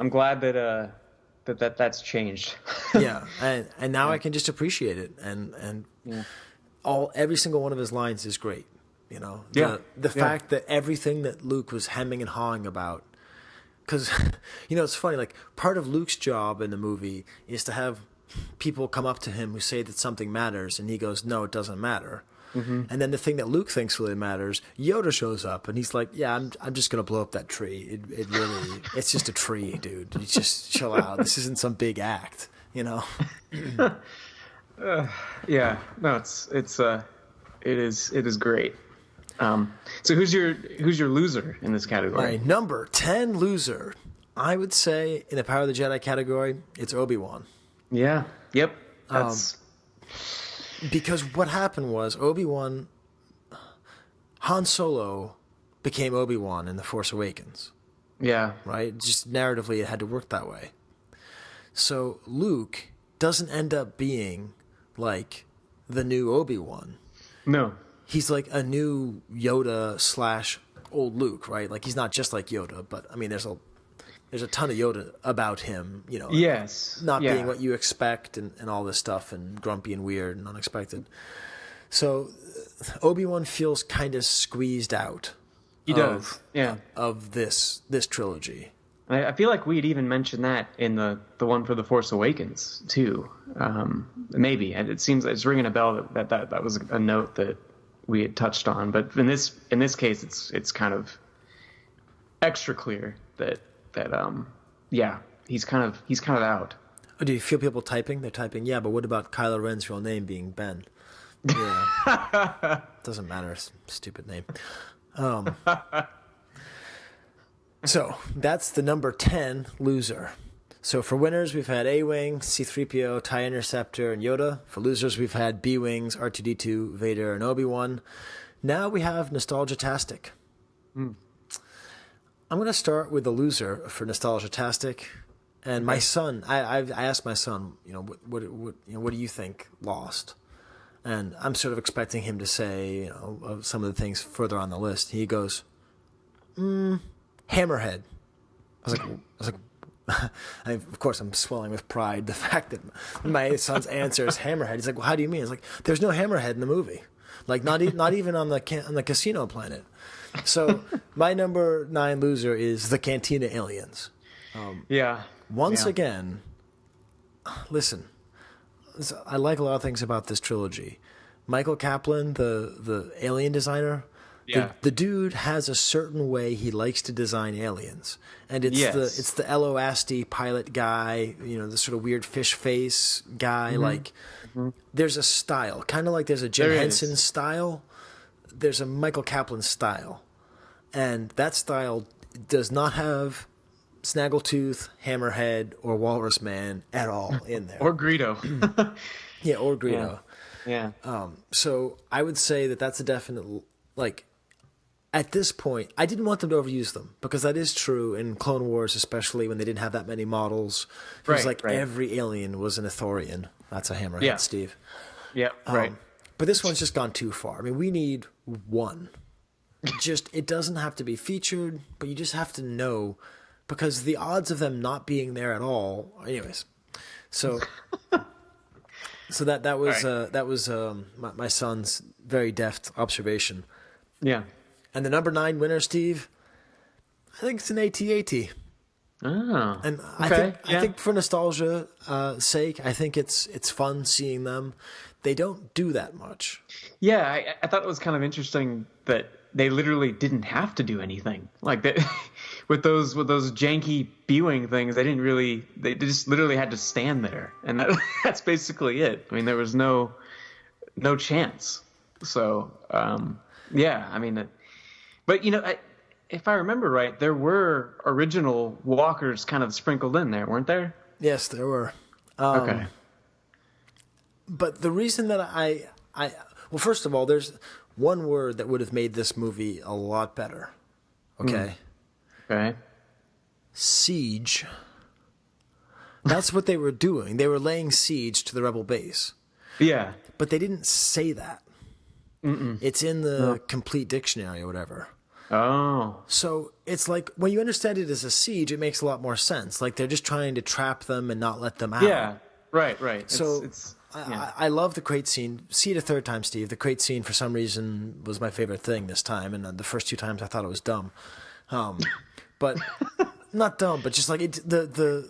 glad that that's changed. Yeah, and now I can just appreciate it, and every single one of his lines is great. The fact that everything that Luke was hemming and hawing about, because it's funny. Like part of Luke's job in the movie is to have people come up to him who say that something matters, and he goes, "No, it doesn't matter." Mm-hmm. And then the thing that Luke thinks really matters, Yoda shows up and he's like, "Yeah, I'm just gonna blow up that tree. It really, it's just a tree, dude. You just chill out. This isn't some big act, No, it is great. So who's your loser in this category? My number 10 loser, I would say in the Power of the Jedi category, it's Obi-Wan. Yeah. Yep. That's. Because what happened was Han Solo became Obi-Wan in The Force Awakens. Yeah. Right? Just narratively, it had to work that way. So Luke doesn't end up being like the new Obi-Wan. No. He's like a new Yoda / old Luke, right? Like he's not just like Yoda, but I mean, there's a ton of Yoda about him, you know. Yes. Not being what you expect and all this stuff, and grumpy and weird and unexpected. So Obi-Wan feels kind of squeezed out. He does. Yeah. Of this trilogy. I feel like we had even mentioned that in the one for The Force Awakens too. Maybe, and it seems it's ringing a bell that was a note that we had touched on. But in this case, it's kind of extra clear that he's kind of out. Oh, do you feel people typing? They're typing, yeah, but what about Kylo Ren's real name being Ben? Yeah, doesn't matter. Stupid name. So that's the number 10 loser. So for winners, we've had A-Wing, C-3PO, TIE Interceptor, and Yoda. For losers, we've had B-Wings, R2-D2, Vader, and Obi-Wan. Now we have Nostalgiatastic. I'm going to start with the loser for Nostalgiatastic. And my son, I asked my son, what do you think lost? And I'm sort of expecting him to say, some of the things further on the list. He goes, Hammerhead. I was like, of course, I'm swelling with pride. The fact that my son's answer is Hammerhead. He's like, well, how do you mean? It's like, there's no Hammerhead in the movie. Like, not even on the casino planet. So my number 9 loser is the Cantina Aliens. Once again, listen, I like a lot of things about this trilogy. Michael Kaplan, the alien designer, the dude has a certain way he likes to design aliens, and it's the Elo Asti pilot guy, the sort of weird fish face guy. Like, there's a style, kind of like there's a Jim Henson style. There's a Michael Kaplan style, and that style does not have Snaggletooth, Hammerhead, or Walrus Man at all in there. Or Greedo. Or Greedo. Yeah. So I would say that that's a definite, like, at this point, I didn't want them to overuse them, because that is true in Clone Wars, especially when they didn't have that many models. It was like every alien was an Ithorian. That's a Hammerhead, Steve. Yeah, right. But this one's just gone too far. I mean, we need one. It doesn't have to be featured, but you just have to know, because the odds of them not being there at all. Anyways, so that was my son's very deft observation. Yeah. And the number 9 winner, Steve, I think it's an AT-AT. Oh. And I think for nostalgia sake, I think it's fun seeing them. They don't do that much. Yeah, I thought it was kind of interesting that they literally didn't have to do anything. Like that with those janky B-Wing things, they just literally had to stand there, and that's basically it. I mean, there was no chance. So I mean, but if I remember right, there were original walkers kind of sprinkled in there, weren't there? Yes, there were. Okay. But the reason that well, first of all, there's one word that would have made this movie a lot better. Okay. Okay. Siege. That's what they were doing. They were laying siege to the rebel base. Yeah. But they didn't say that. It's in the complete dictionary or whatever. Oh. So it's like, when you understand it as a siege, it makes a lot more sense. Like, they're just trying to trap them and not let them out. Yeah. Right. So I love the crate scene. See it a third time, Steve. The crate scene, for some reason, was my favorite thing this time. And the first 2 times I thought it was dumb. But not dumb, but just like the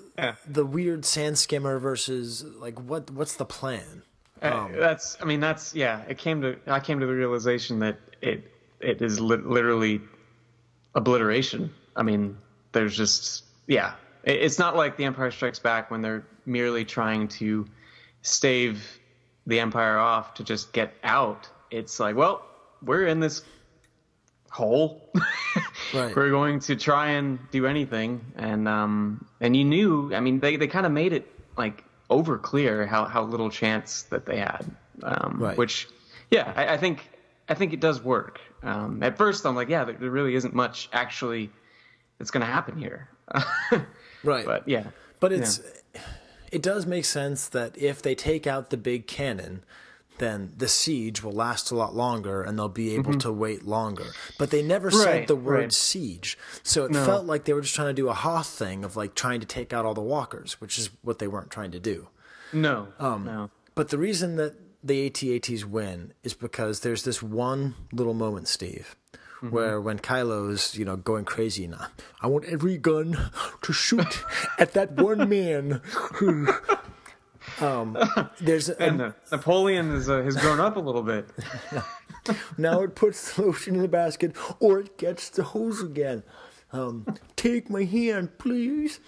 weird sand skimmer versus, like, what's the plan? I came to the realization that it is literally obliteration. I mean, there's just it's not like The Empire Strikes Back when they're merely trying to stave the Empire off to just get out. It's like, well, we're in this hole. Right. We're going to try and do anything, and you knew. I mean, they kind of made it like over clear how little chance that they had. Right. Which, I think I think it does work. At first, I'm like, yeah, there really isn't much actually that's going to happen here. Right. But yeah. But it does make sense that if they take out the big cannon, then the siege will last a lot longer and they'll be able to wait longer. But they never said the word siege. So it felt like they were just trying to do a Hoth thing of like trying to take out all the walkers, which is what they weren't trying to do. No. But the reason that the AT-ATs win is because there's this one little moment, Steve, where when Kylo's, going crazy now, I want every gun to shoot at that one man who... Napoleon has grown up a little bit. Now it puts the lotion in the basket, or it gets the hose again. Take my hand, please.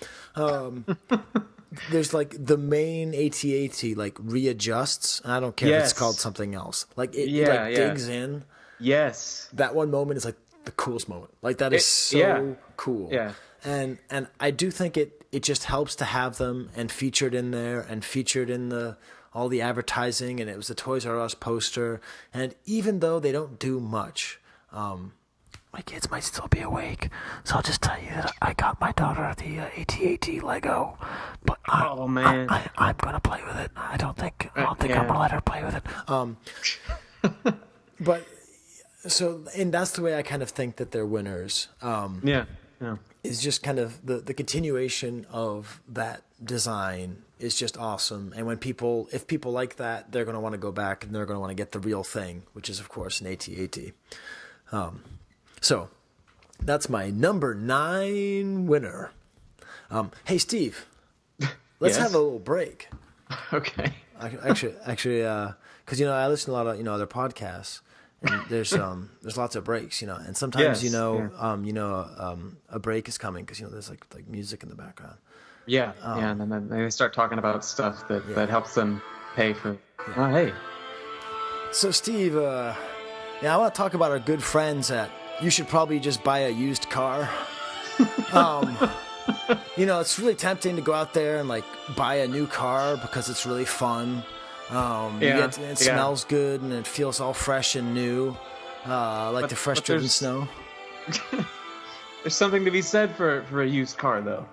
There's like the main AT-AT like readjusts. I don't care if it's called something else. Like it digs in. Yes. That one moment is like the coolest moment. Like that is so cool. Yeah. And I do think it just helps to have them and featured in there and featured in all the advertising, and it was the Toys R Us poster. And even though they don't do much, my kids might still be awake, so I'll just tell you that I got my daughter the AT-AT Lego, but I'm gonna play with it. I don't think I'm gonna let her play with it. But so, and that's the way I kind of think that they're winners. Is just kind of the continuation of that design is just awesome. And if people like that, they're going to want to go back and they're going to want to get the real thing, which is of course an AT-AT. So that's my number 9 winner. Hey Steve, let's have a little break. Okay. Actually, because I listen to a lot of other podcasts. And there's lots of breaks, and sometimes a break is coming because there's like music in the background. And then they start talking about stuff that helps them pay for. Yeah. Oh, hey. So Steve, I want to talk about our good friends at. You should probably just buy a used car. It's really tempting to go out there and like buy a new car because it's really fun. It smells good and it feels all fresh and new, like the fresh-driven snow. There's something to be said for a used car, though.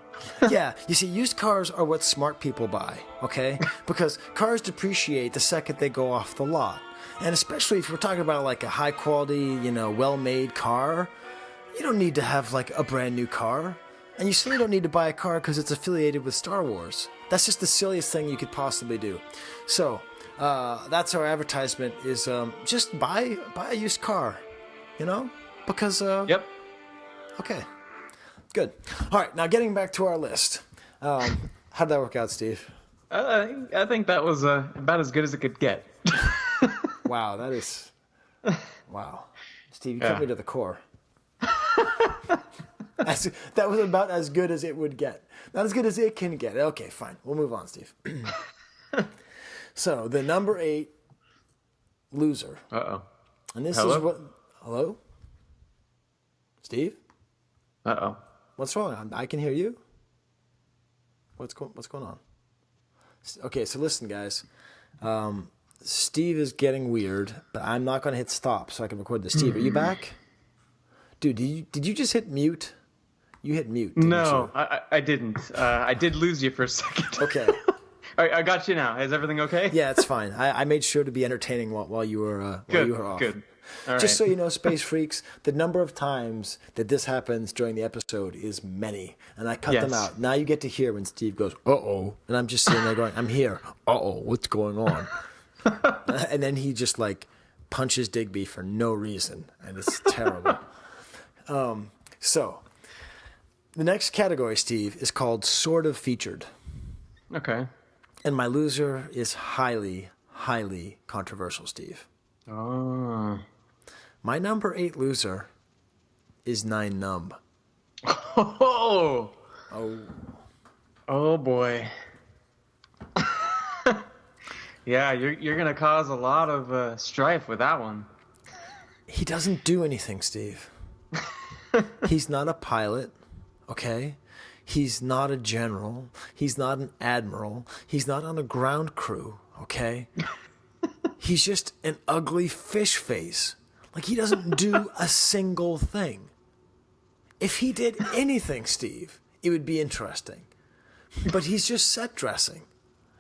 Yeah, you see, used cars are what smart people buy, okay? Because cars depreciate the second they go off the lot. And especially if we're talking about like a high-quality, well-made car, you don't need to have like a brand-new car. And you certainly don't need to buy a car because it's affiliated with Star Wars. That's just the silliest thing you could possibly do. So, that's our advertisement is just buy a used car, because... Yep. Okay, good. All right, now getting back to our list. How'd that work out, Steve? I think that was about as good as it could get. Wow, that is... Wow. Steve, you cut me to the core. That was about as good as it would get. Not as good as it can get. Okay, fine. We'll move on, Steve. So, the number 8 loser. Uh-oh. And this is what... Hello? Steve? Uh-oh. What's wrong? I can hear you. What's going on? Okay, so listen, guys. Steve is getting weird, but I'm not going to hit stop so I can record this. Steve, are you back? Dude, did you just hit mute? You hit mute, didn't No, you? I didn't. I did lose you for a second. Okay. All right, I got you now. Is everything okay? Yeah, it's fine. I made sure to be entertaining while you were off. Good. All Just right. so you know, Space Freaks, the number of times that this happens during the episode is many, and I cut them out. Now you get to hear when Steve goes, "Uh-oh," and I'm just sitting there going, "I'm here. Uh-oh, what's going on?" And then he just like punches Digby for no reason, and it's terrible. So the next category, Steve, is called Sort of Featured. Okay. And my loser is highly, highly controversial, Steve. Oh. My number 8 loser is 9 Numb. Oh. Oh boy. Yeah, you're gonna cause a lot of strife with that one. He doesn't do anything, Steve. He's not a pilot, okay? He's not a general. He's not an admiral. He's not on a ground crew, okay? He's just an ugly fish face Like, he doesn't do a single thing. If he did anything, Steve, it would be interesting. But he's just set dressing.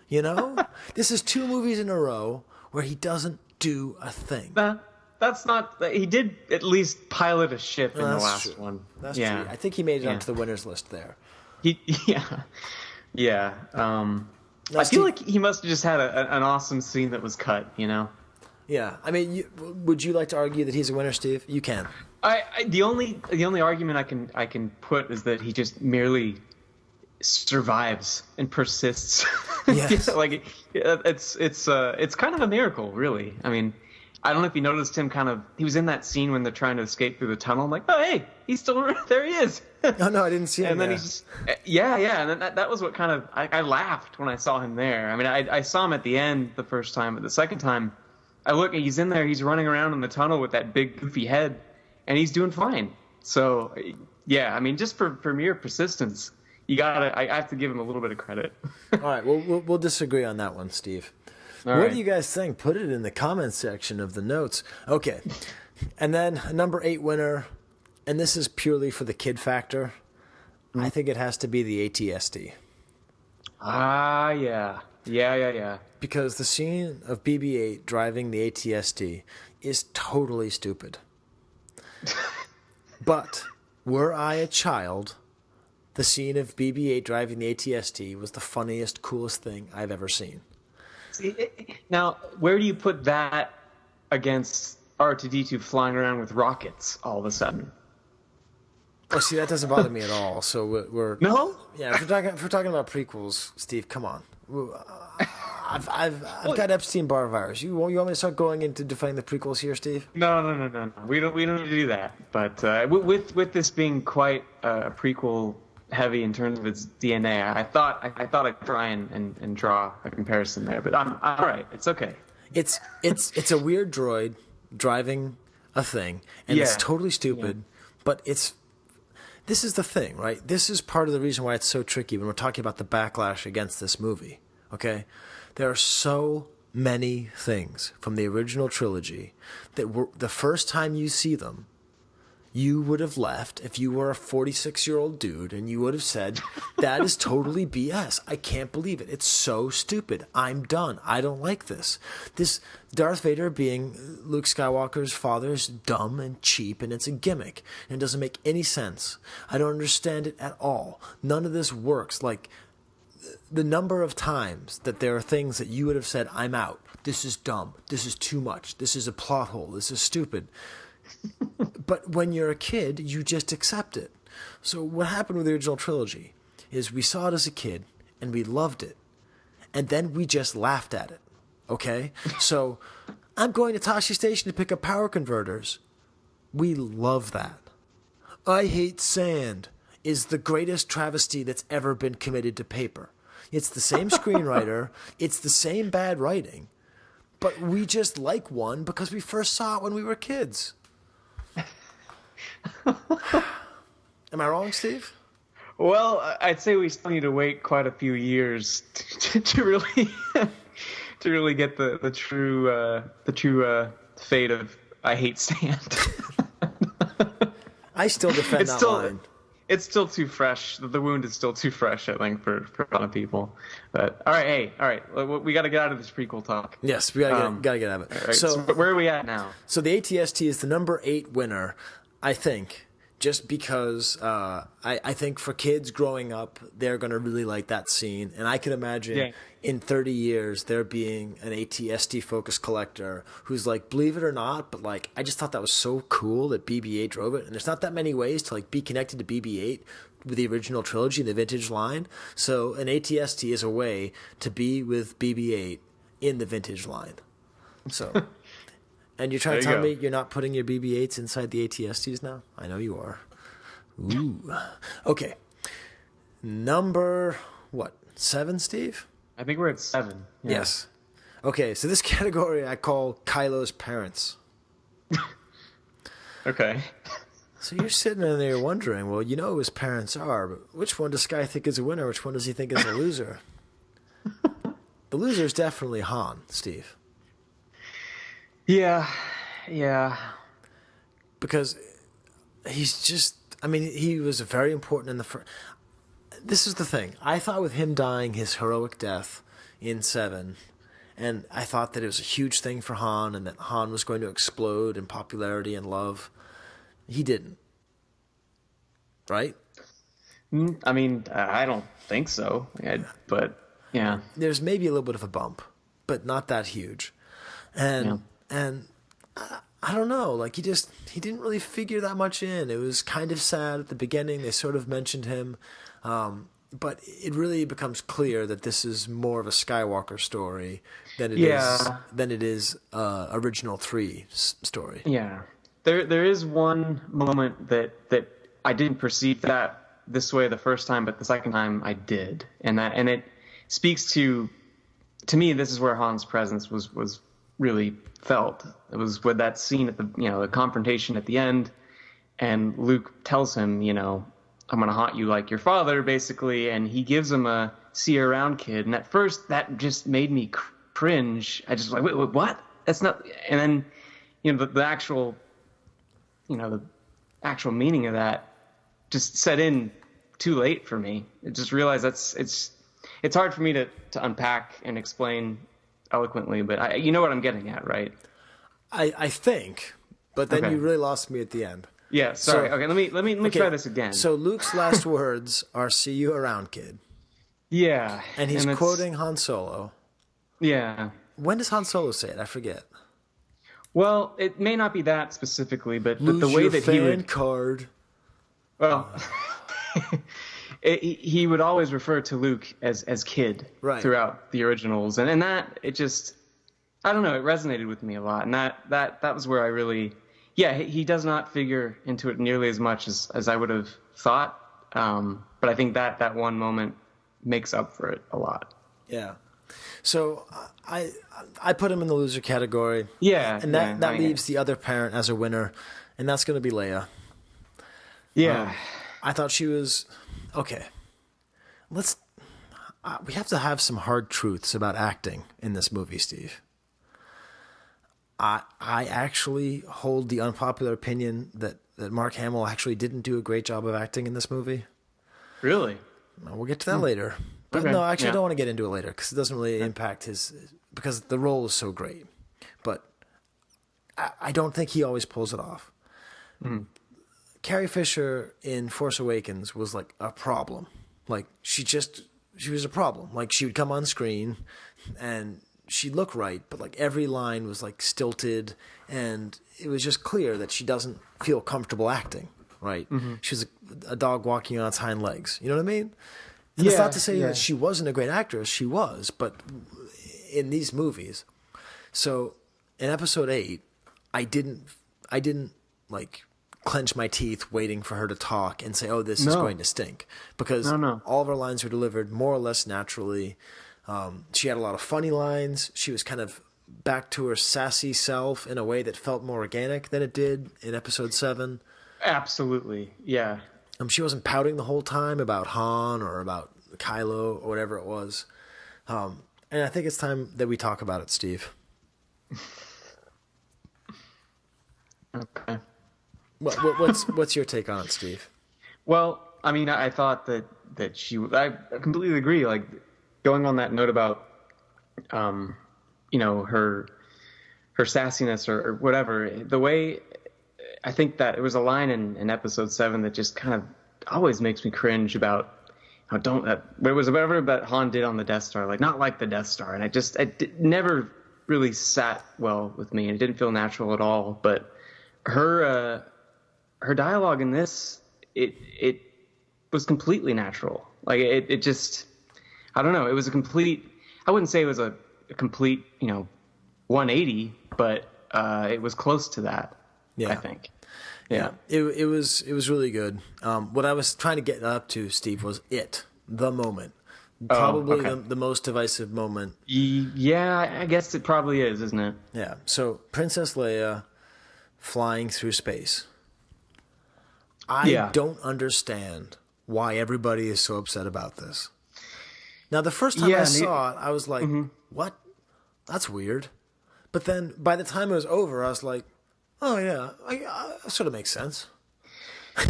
You know? This is 2 movies in a row where he doesn't do a thing. That's not... He did at least pilot a ship in the last true. one. That's true. I think he made it onto the winner's list there. Yeah. I feel like he must have just had an awesome scene that was cut, you know? Yeah. I mean, would you like to argue that he's a winner, Steve? You can. The only argument I can put is that he just merely survives and persists. Yes. Like it's kind of a miracle, really. I mean, I don't know if you noticed him he was in that scene when they're trying to escape through the tunnel. I'm like, oh hey, he's still there. He is. Oh no, I didn't see him. And then he's just and then that was what kind of I laughed when I saw him there. I mean, I saw him at the end the first time, but the second time I look, he's in there, he's running around in the tunnel with that big goofy head, and he's doing fine. So yeah, I mean, just for mere persistence, I have to give him a little bit of credit. All right, we'll disagree on that one, Steve. What do you guys think? Put it in the comments section of the notes. Okay, and then a number 8 winner, and this is purely for the kid factor. I think it has to be the ATST. Yeah. Because the scene of BB-8 driving the ATST is totally stupid. But were I a child, the scene of BB-8 driving the ATST was the funniest, coolest thing I've ever seen. Now, where do you put that against R2-D2 flying around with rockets all of a sudden? Oh, see, that doesn't bother me at all. So we're no. Yeah, if we're talking about prequels, Steve, come on. I've got Epstein-Barr virus. You want me to start going into defining the prequels here, Steve? No. We don't need to do that. But with this being quite a prequel heavy in terms of its DNA, I thought I'd try and draw a comparison there. But I'm all right. It's okay. It's a weird droid driving a thing, and it's totally stupid. But this is the thing, right? This is part of the reason why it's so tricky when we're talking about the backlash against this movie. Okay, there are so many things from the original trilogy that the first time you see them, you would have left if you were a 46-year-old dude, and you would have said, that is totally BS. I can't believe it. It's so stupid. I'm done. I don't like this. This Darth Vader being Luke Skywalker's father is dumb and cheap, and it's a gimmick, and it doesn't make any sense. I don't understand it at all. None of this works. Like, the number of times that there are things that you would have said, I'm out. This is dumb. This is too much. This is a plot hole. This is stupid. But when you're a kid, you just accept it. So what happened with the original trilogy is we saw it as a kid, and we loved it. And then we just laughed at it. Okay? So I'm going to Tashi Station to pick up power converters. We love that. I hate sand is the greatest travesty that's ever been committed to paper. It's the same screenwriter. It's the same bad writing. But we just like one because we first saw it when we were kids. Am I wrong, Steve? Well, I'd say we still need to wait quite a few years to really get the true fate of I hate sand. I still defend that line. It's still too fresh. The wound is still too fresh, I think, for a lot of people. But all right. We got to get out of this prequel talk. Yes, we gotta get out of it. Right, so where are we at now? So the ATST is the number 8 winner, I think, just because I think for kids growing up, they're going to really like that scene. And I can imagine in 30 years there being an ATST-focused collector who's like, believe it or not, but like, I just thought that was so cool that BB-8 drove it. And there's not that many ways to like be connected to BB-8 with the original trilogy, the vintage line. So an ATST is a way to be with BB-8 in the vintage line. So... And you're trying to tell me you're not putting your BB-8s inside the ATSTs now? I know you are. Ooh. Okay. Number, 7, Steve? I think we're at 7. Yeah. Yes. Okay, so this category I call Kylo's parents. Okay. So you're sitting in there wondering, well, you know who his parents are, but which one does Skye think is a winner? Which one does he think is a loser? The loser is definitely Han, Steve. Yeah. because he's just, I mean, he was very important in the first. This is the thing. I thought with him dying his heroic death in 7, and I thought that it was a huge thing for Han, and that Han was going to explode in popularity and love. He didn't. Right? I mean, I don't think so. But, yeah. There's maybe a little bit of a bump, but not that huge. And I don't know, like he didn't really figure that much in. It was kind of sad at the beginning. They sort of mentioned him, but it really becomes clear that this is more of a Skywalker story than it is original 3 story. Yeah, there is one moment that I didn't perceive that this way the first time, but the second time I did, and it speaks to me. This is where Han's presence was really felt. It was with that scene at the confrontation at the end, and Luke tells him, I'm gonna haunt you like your father, basically, and he gives him a see you around kid. And at first that just made me cringe. I just was like, wait, what? That's not. And then the actual meaning of that just set in too late for me. I just realized it's hard for me to unpack and explain eloquently, but you know what I'm getting at, right? I think, but then you really lost me at the end. Yeah, sorry. Okay, let me try this again. So Luke's last words are "See you around, kid." Yeah, and he's quoting Han Solo. Yeah. When does Han Solo say it? I forget. Well, it may not be that specifically, but Lose the way your that fan he would card. Well, he would always refer to Luke as kid throughout the originals, and that it just, I don't know, it resonated with me a lot, and that was where I really, he does not figure into it nearly as much as I would have thought, but I think that one moment makes up for it a lot. Yeah. So I put him in the loser category. Yeah, and that leaves the other parent as a winner, and that's going to be Leia. Yeah. I thought she was okay. We have to have some hard truths about acting in this movie, Steve. I actually hold the unpopular opinion that Mark Hamill actually didn't do a great job of acting in this movie. Really? We'll get to that later. But no, actually, I don't want to get into it later because it doesn't really impact because the role is so great. But I don't think he always pulls it off. Mm. Carrie Fisher in Force Awakens was like a problem. Like she was a problem. Like she would come on screen and she'd look right, but like every line was like stilted, and it was just clear that she doesn't feel comfortable acting. Right? Mm-hmm. She's a dog walking on its hind legs. You know what I mean? And it's not to say that she wasn't a great actress. She was, but in these movies. So in Episode 8, I didn't like clench my teeth waiting for her to talk and say, "Oh, this is going to stink," because all of her lines were delivered more or less naturally. She had a lot of funny lines. She was kind of back to her sassy self in a way that felt more organic than it did in Episode 7. Absolutely, yeah. She wasn't pouting the whole time about Han or about Kylo or whatever it was. And I think it's time that we talk about it, Steve. Okay. What's your take on it, Steve? Well, I mean, I thought that I completely agree. Like going on that note about, her sassiness or whatever. The way I think that it was a line in Episode 7 that just kind of always makes me cringe about how it was whatever that Han did on the Death Star, like not like the Death Star, and it never really sat well with me, and it didn't feel natural at all. But her dialogue in this, it was completely natural. Like it just, I don't know. It was a complete. I wouldn't say it was a complete 180, but it was close to that. Yeah. I think. Yeah. It was really good. What I was trying to get up to, Steve, was the moment. Probably the most divisive moment. Yeah, I guess it probably is, isn't it? Yeah. So Princess Leia flying through space. I don't understand why everybody is so upset about this. Now, the first time I saw it, I was like, what? That's weird. But then by the time it was over, I was like, Oh yeah, sort of makes sense.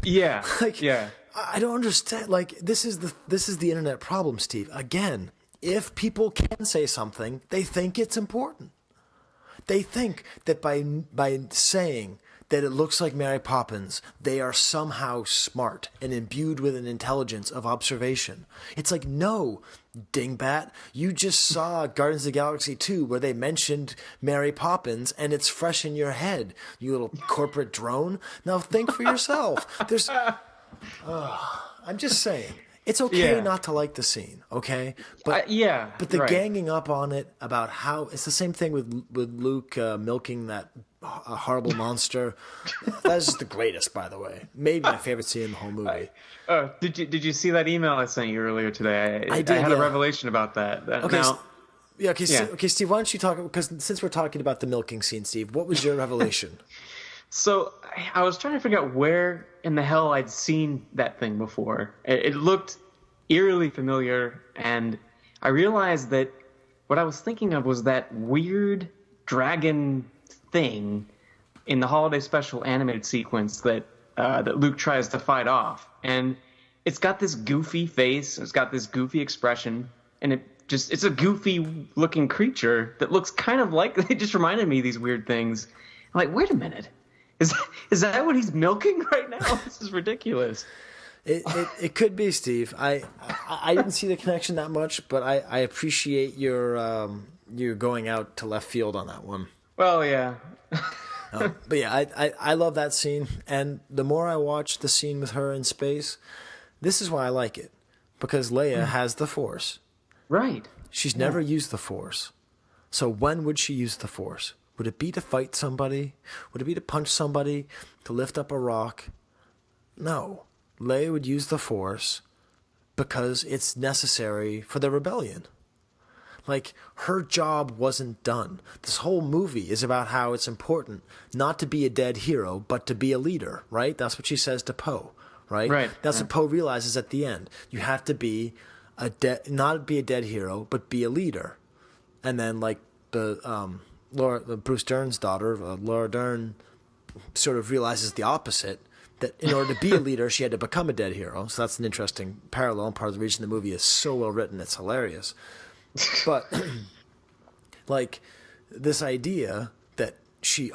Yeah, yeah. I don't understand. Like, this is the internet problem, Steve. Again, if people can say something, they think it's important. They think that by saying that it looks like Mary Poppins, they are somehow smart and imbued with an intelligence of observation. It's like, no, dingbat, you just saw Guardians of the Galaxy 2 where they mentioned Mary Poppins and it's fresh in your head, you little corporate drone. Now think for yourself. I'm just saying. It's okay not to like the scene, okay? But But the ganging up on it about how it's the same thing with Luke milking that horrible monster. That's just the greatest, by the way. Maybe my favorite scene in the whole movie. Did you see that email I sent you earlier today? I did. I had a revelation about that. Okay. Okay, Steve. Why don't you talk? Because since we're talking about the milking scene, Steve, what was your revelation? So I was trying to figure out where in the hell I'd seen that thing before. It looked eerily familiar, and I realized that what I was thinking of was that weird dragon thing in the holiday special animated sequence that Luke tries to fight off. And it's got this goofy face, it's got this goofy expression, and it's a goofy looking creature that looks kind of like, it just reminded me of these weird things. I'm like, wait a minute. Is that what he's milking right now? This is ridiculous. It could be, Steve. I didn't see the connection that much, but I appreciate your going out to left field on that one. Well, yeah. But yeah, I love that scene, and the more I watch the scene with her in space, this is why I like it, because Leia has the Force. Right. She's never used the Force, so when would she use the Force? Would it be to fight somebody? Would it be to punch somebody? To lift up a rock? No. Leia would use the Force because it's necessary for the rebellion. Like, her job wasn't done. This whole movie is about how it's important not to be a dead hero, but to be a leader, right? That's what she says to Poe, right? Right. That's what Poe realizes at the end. You have to be not be a dead hero, but be a leader. And then, like, Bruce Dern's daughter, Laura Dern, sort of realizes the opposite, that in order to be a leader, she had to become a dead hero. So that's an interesting parallel, and part of the reason the movie is so well written, it's hilarious. But, like, this idea that she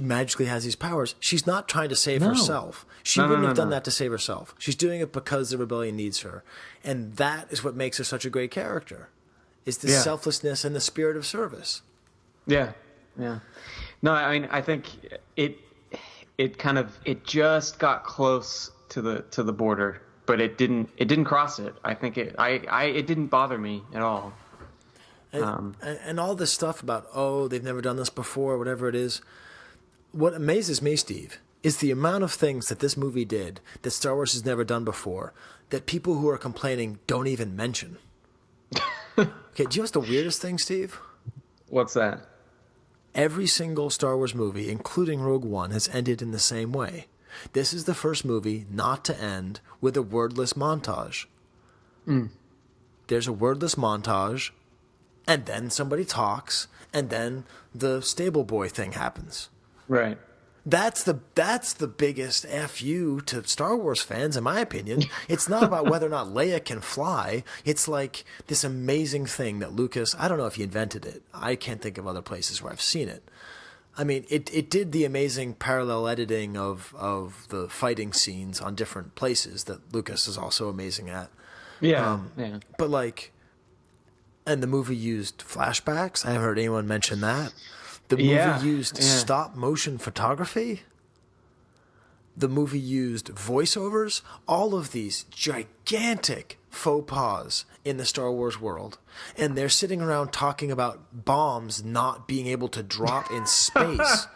magically has these powers, she's not trying to save herself. She wouldn't have done that to save herself. She's doing it because the rebellion needs her. And that is what makes her such a great character, is the selflessness and the spirit of service. Yeah, yeah. No, I mean, I think it just got close to the border, but it didn't cross it. I think it didn't bother me at all. And all this stuff about, they've never done this before, whatever it is. What amazes me, Steve, is the amount of things that this movie did that Star Wars has never done before that people who are complaining don't even mention. Okay, do you know what's the weirdest thing, Steve? What's that? Every single Star Wars movie, including Rogue One, has ended in the same way. This is the first movie not to end with a wordless montage. There's a wordless montage, and then somebody talks, and then the stable boy thing happens. Right. That's the biggest FU to Star Wars fans, in my opinion. It's not about whether or not Leia can fly. It's like this amazing thing that Lucas, I don't know if he invented it. I can't think of other places where I've seen it. I mean, it did the amazing parallel editing of the fighting scenes on different places that Lucas is also amazing at. Yeah. But like, and the movie used flashbacks. I haven't heard anyone mention that. The movie used stop motion photography. The movie used voiceovers. All of these gigantic faux pas in the Star Wars world. And they're sitting around talking about bombs not being able to drop in space.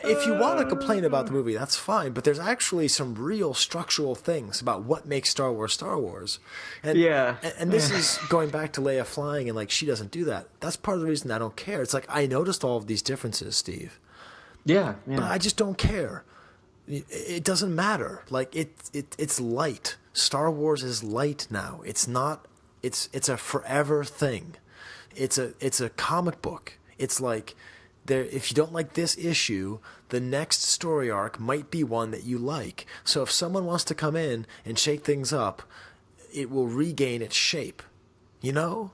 If you want to complain about the movie, that's fine, but there's actually some real structural things about what makes Star Wars. And, and this is going back to Leia flying, and like, she doesn't do that. That's part of the reason I don't care. It's like, I noticed all of these differences, Steve. Yeah. But I just don't care. It doesn't matter. Like, it's light. Star Wars is light now. It's not. It's a forever thing. It's a comic book. It's like if you don't like this issue, the next story arc might be one that you like. So if someone wants to come in and shake things up, it will regain its shape, you know?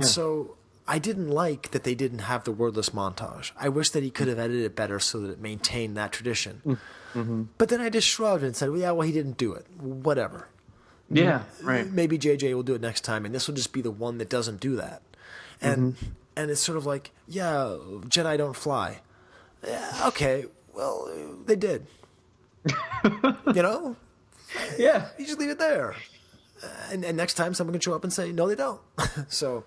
So I didn't like that they didn't have the wordless montage. I wish that he could have edited it better so that it maintained that tradition. Mm-hmm. But then I just shrugged and said, well, yeah, well, he didn't do it. Whatever. Yeah, right. Maybe JJ will do it next time, and this will just be the one that doesn't do that. And it's sort of like, yeah, Jedi don't fly. Yeah, okay, well, they did. You know? Yeah. You just leave it there. And next time someone can show up and say, no, they don't. So,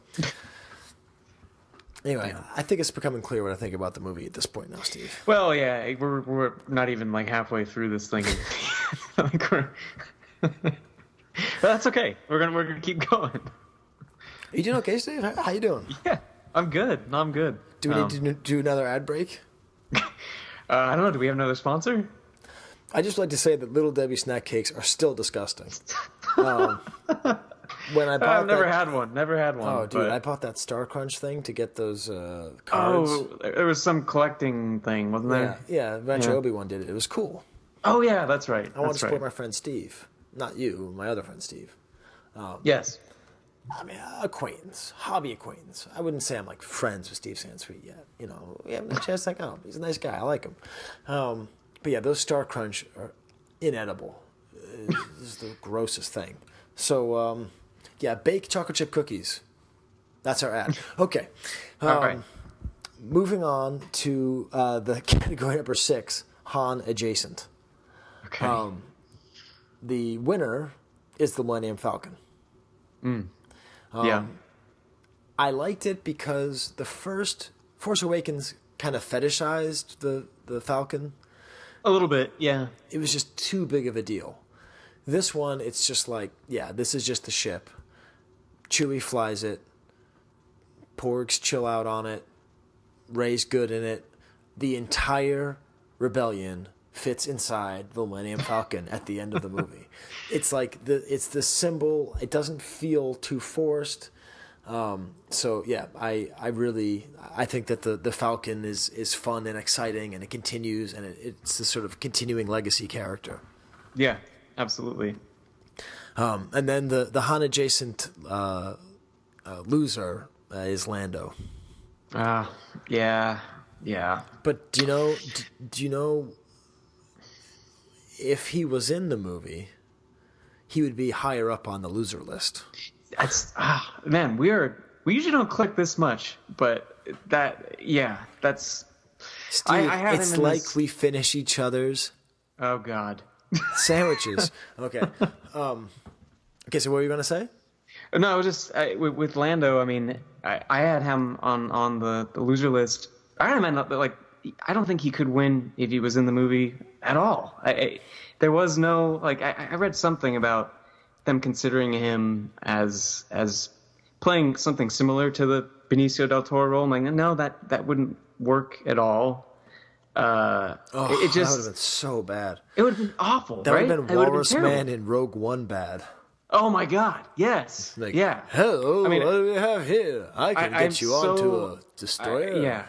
anyway, I think it's becoming clear what I think about the movie at this point now, Steve. Well, yeah, we're not even like halfway through this thing. Like but that's okay. We're gonna keep going. Are you doing okay, Steve? How you doing? Yeah, I'm good. No, I'm good. Do we need to do another ad break? I don't know. Do we have another sponsor? I just like to say that Little Debbie snack cakes are still disgusting. When I bought I've never had one. Never had one. Oh, dude, I bought that Star Crunch thing to get those cards. Oh, there was some collecting thing, wasn't there? Yeah. Eventually Obi-Wan did it. It was cool. Oh, yeah, that's right. I want to support my friend Steve. Not you, my other friend Steve. Yes. I mean, acquaintance, hobby acquaintance. I wouldn't say I'm like friends with Steve Sansweet yet. You know, we haven't had a chance to hang out. He's a nice guy. I like him. But yeah, those Star Crunch are inedible. This is the grossest thing. So, yeah, bake chocolate chip cookies. That's our ad. Okay. All right. Moving on to the category number 6, Han adjacent. Okay. The winner is the Millennium Falcon. Yeah. I liked it because the first Force Awakens kind of fetishized the Falcon. A little bit, yeah. It was just too big of a deal. This one, it's just like, yeah, this is just the ship. Chewie flies it. Porgs chill out on it. Rey's good in it. The entire rebellion fits inside the Millennium Falcon at the end of the movie. It's like it's the symbol. It doesn't feel too forced. So yeah, I think that the Falcon is fun and exciting, and it continues, and it's this sort of continuing legacy character. Yeah, absolutely. And then the Han adjacent loser is Lando. Yeah. But do you know if he was in the movie, he would be higher up on the loser list. That's man, we usually don't click this much, but that's Steve, I have it's him in like this... we finish each other's Oh God. sandwiches. Okay. Okay, so what were you going to say? No, I was just with Lando. I mean, I had him on the loser list. I had him like I don't think he could win if he was in the movie at all. There was no like I read something about them considering him as playing something similar to the Benicio del Toro role. I'm like, no, that wouldn't work at all. It just that would have been so bad. It would have been awful. That right? would have been Walrus Man in Rogue One bad. Oh my God! Yes. Like, yeah. Hello. I mean, what do we have here? I can get you onto a destroyer. Yeah.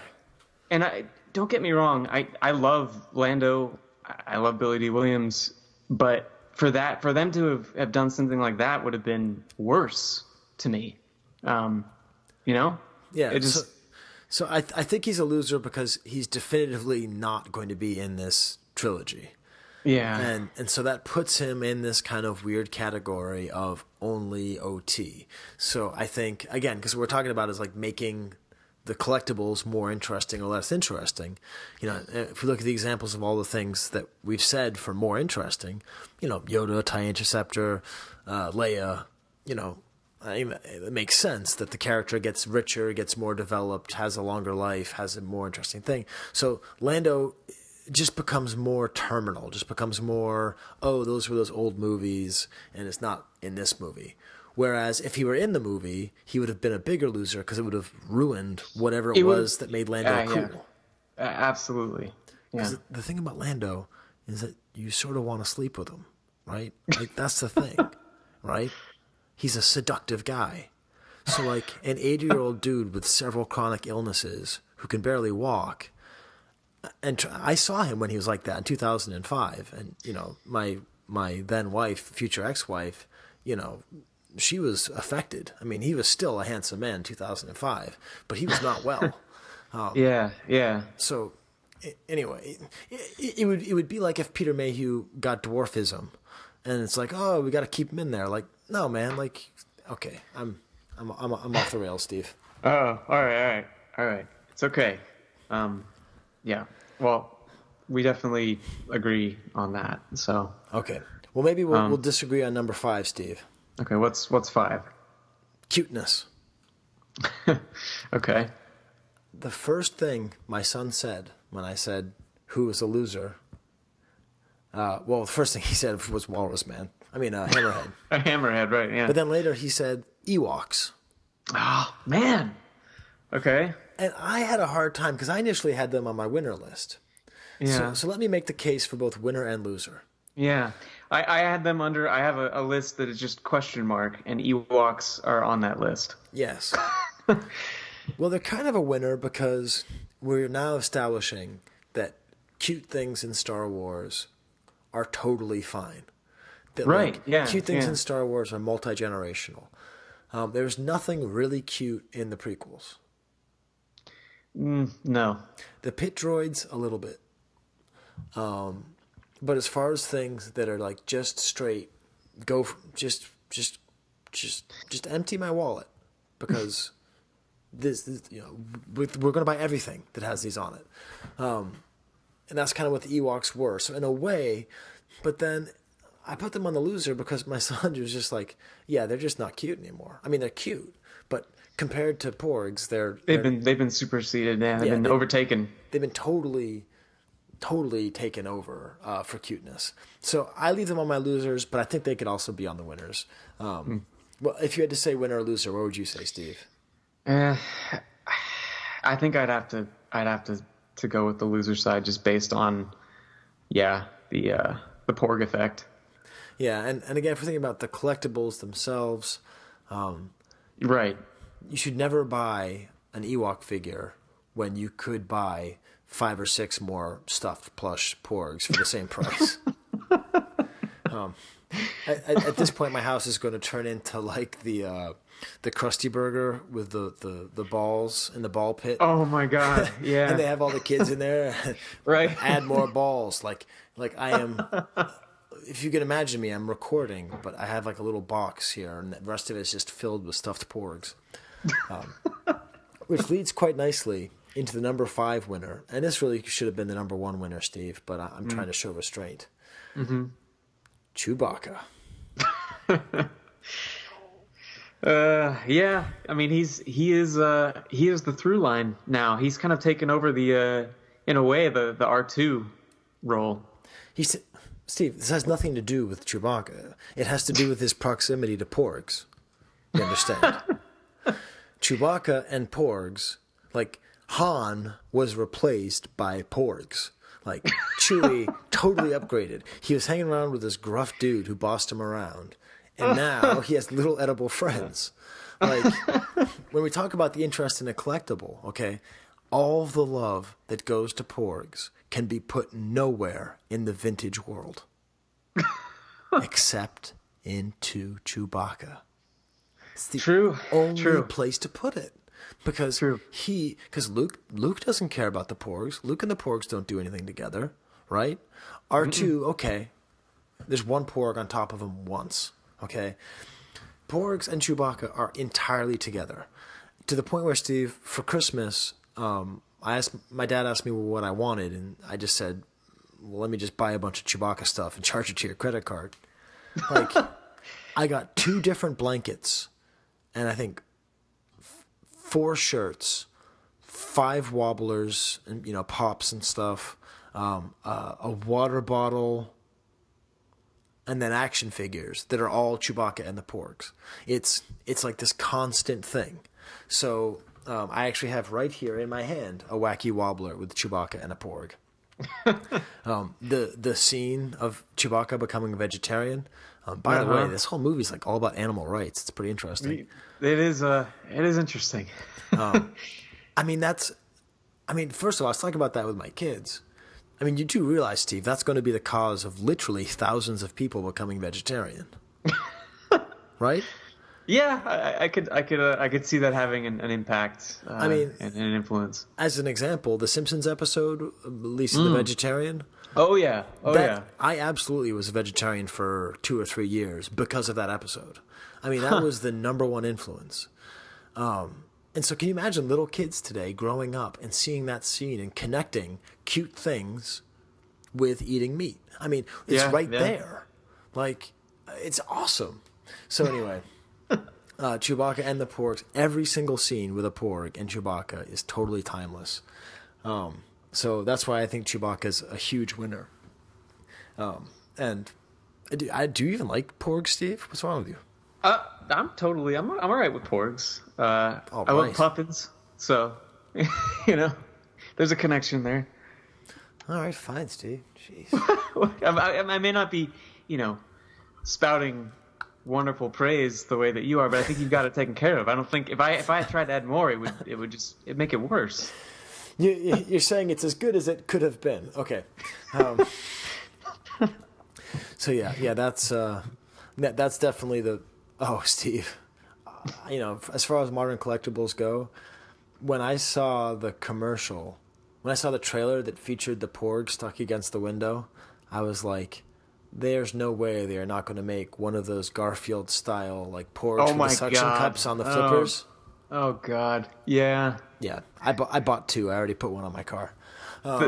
And don't get me wrong. I love Lando. I love Billy D. Williams. But for them to have done something like that would have been worse to me. You know? Yeah. It just. So I think he's a loser because he's definitively not going to be in this trilogy. Yeah. And so that puts him in this kind of weird category of only OT. So I think, again, because what we're talking about is like making the collectibles more interesting or less interesting. You know, if we look at the examples of all the things that we've said for more interesting, you know, Yoda, TIE Interceptor, Leia, you know, it makes sense that the character gets richer, gets more developed, has a longer life, has a more interesting thing. So Lando just becomes more terminal, just becomes more, those were those old movies, and it's not in this movie. Whereas if he were in the movie, he would have been a bigger loser because it would have ruined whatever it was that made Lando cool. Absolutely. Because the thing about Lando is that you sort of want to sleep with him, right? Like that's the thing, right? He's a seductive guy. So, like, an 80-year-old dude with several chronic illnesses who can barely walk, and I saw him when he was like that in 2005, and, you know, my then wife, future ex-wife, you know, she was affected. I mean, he was still a handsome man in 2005, but he was not well. Yeah. So, anyway, it would be like if Peter Mayhew got dwarfism, and it's like, oh, we got to keep him in there. Like, no, man. Like, okay, I'm off the rails, Steve. Oh, all right. It's okay. Yeah. Well, we definitely agree on that. So. Okay. Well, maybe we'll disagree on number 5, Steve. Okay. What's 5? Cuteness. Okay. The first thing my son said when I said who was a loser, the first thing he said was Walrus Man. I mean, Hammerhead. A Hammerhead, right? Yeah. But then later he said Ewoks. Oh man. Okay. And I had a hard time because I initially had them on my winner list. Yeah. So let me make the case for both winner and loser. Yeah. I had them under. I have a list that is just question mark, and Ewoks are on that list. Yes. Well, they're kind of a winner because we're now establishing that cute things in Star Wars are totally fine. That, right. Like, yeah. cute things in Star Wars are multi-generational. There's nothing really cute in the prequels. No. The pit droids, a little bit. But as far as things that are like just straight, just empty my wallet because this you know we're going to buy everything that has these on it, and that's kind of what the Ewoks were. So in a way, but then I put them on the loser because my son was just like, yeah, they're just not cute anymore. I mean, they're cute, but compared to Porgs, they've been superseded. Yeah, they've been overtaken. They've been totally taken over for cuteness. So I leave them on my losers, but I think they could also be on the winners. Well, if you had to say winner or loser, what would you say, Steve? I think I'd have to go with the loser side just based on the Porg effect. Yeah, and again, if we're thinking about the collectibles themselves, right. You should never buy an Ewok figure when you could buy 5 or 6 more stuffed plush Porgs for the same price. At this point, my house is going to turn into like the Krusty Burger with the balls in the ball pit. Oh my god! Yeah, and they have all the kids in there. Right. Add more balls. Like I am. If you can imagine me, I'm recording, but I have like a little box here, and the rest of it is just filled with stuffed Porgs, which leads quite nicely into the number 5 winner. And this really should have been the number 1 winner, Steve, but I'm trying to show restraint. Mm-hmm. Chewbacca. Yeah. I mean, he is the through line now. He's kind of taken over the in a way the R2 role. Steve, this has nothing to do with Chewbacca. It has to do with his proximity to Porgs. You understand? Chewbacca and Porgs, like Han was replaced by Porgs. Like Chewie totally upgraded. He was hanging around with this gruff dude who bossed him around, and now he has little edible friends. Like when we talk about the interest in a collectible, okay, all of the love that goes to Porgs can be put nowhere in the vintage world except into Chewbacca. It's the only place to put it. Because Luke doesn't care about the Porgs. Luke and the Porgs don't do anything together, right? R2, okay, there's one Porg on top of him once, okay? Porgs and Chewbacca are entirely together. To the point where, Steve, for Christmas, my dad asked me what I wanted, and I just said, well, let me just buy a bunch of Chewbacca stuff and charge it to your credit card. Like, I got 2 different blankets, and I think 4 shirts, 5 wobblers, and pops and stuff, a water bottle, and then action figures that are all Chewbacca and the Porgs. It's like this constant thing. So I actually have right here in my hand a wacky wobbler with Chewbacca and a Porg. The scene of Chewbacca becoming a vegetarian, By the way, this whole movie is like all about animal rights. It's pretty interesting. It is interesting. I mean, first of all, I was talking about that with my kids. I mean, you do realize, Steve, that's going to be the cause of literally thousands of people becoming vegetarian, right? Yeah, I could see that having an impact. I mean, and an influence. As an example, the Simpsons episode, Lisa the Vegetarian. Oh yeah, I absolutely was a vegetarian for 2 or 3 years because of that episode. I mean, that was the number one influence. And so can you imagine little kids today growing up and seeing that scene and connecting cute things with eating meat? I mean, it's there. Like, it's awesome. So anyway, Chewbacca and the Porgs, every single scene with a Porg and Chewbacca is totally timeless. So that's why I think Chewbacca's a huge winner. And do you even like Porg, Steve? What's wrong with you? I'm all right with Porgs. I love puppets, so there's a connection there. All right, fine, Steve. Jeez. I may not be, spouting wonderful praise the way that you are, but I think you've got it taken care of. I don't think if I tried to add more, it'd make it worse. You're saying it's as good as it could have been. Okay. So yeah, that's definitely the. Oh, Steve. As far as modern collectibles go, when I saw the trailer that featured the Porg stuck against the window, I was like, there's no way they are not going to make one of those Garfield-style, like, Porgs with the suction cups on the flippers. Oh, God. Yeah. Yeah. I bought 2. I already put one on my car.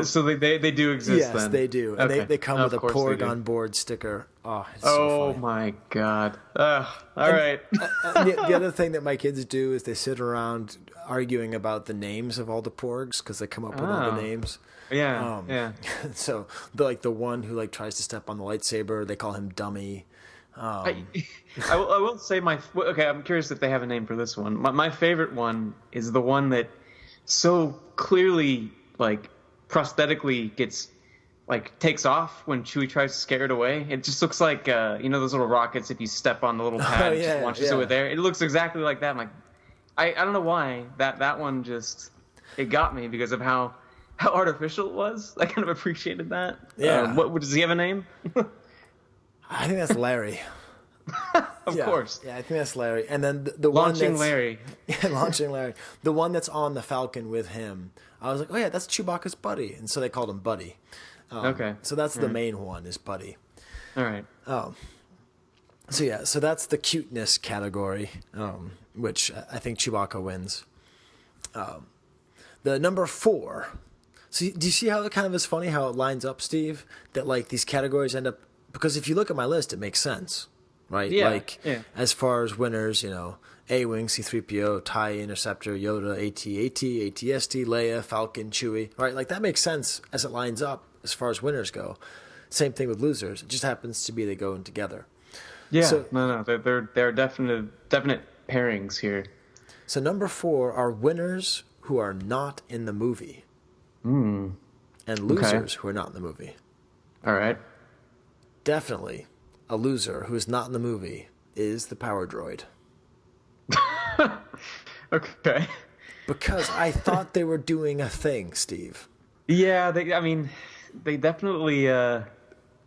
So they do exist then? Yes, they do. And okay. they come with a Porg on board sticker. Oh, it's so funny. My God. All right. The other thing that my kids do is they sit around arguing about the names of all the Porgs because they come up with all the names. Yeah, yeah. So the one who tries to step on the lightsaber, they call him Dummy. I will say I'm curious if they have a name for this one. My favorite one is the one that so clearly prosthetically gets takes off when Chewie tries to scare it away. It just looks like those little rockets. If you step on the little pad, it just launches it there. It looks exactly like that. I'm like, I don't know why that one just it got me because of how artificial it was. I kind of appreciated that. Yeah. Does he have a name? I think that's Larry. Of course. Yeah, I think that's Larry. And then the Launching Larry. Yeah, Launching Larry. The one that's on the Falcon with him. I was like, oh yeah, that's Chewbacca's buddy. And so they called him Buddy. Okay. So that's the main one is Buddy. All right. So that's the cuteness category, which I think Chewbacca wins. The number 4. So do you see how it kind of is funny how it lines up, Steve? That these categories end up, because if you look at my list, it makes sense, right? Yeah. As far as winners, A-Wing, C-3PO, TIE, Interceptor, Yoda, AT-AT, AT-ST, Leia, Falcon, Chewie, right? That makes sense as it lines up as far as winners go. Same thing with losers. It just happens to be they go in together. Yeah, so, no, there are definite pairings here. So number 4 are winners who are not in the movie. And losers who are not in the movie. All right. Definitely a loser who is not in the movie is the Power Droid. Okay. Because I thought they were doing a thing, Steve. Yeah, they definitely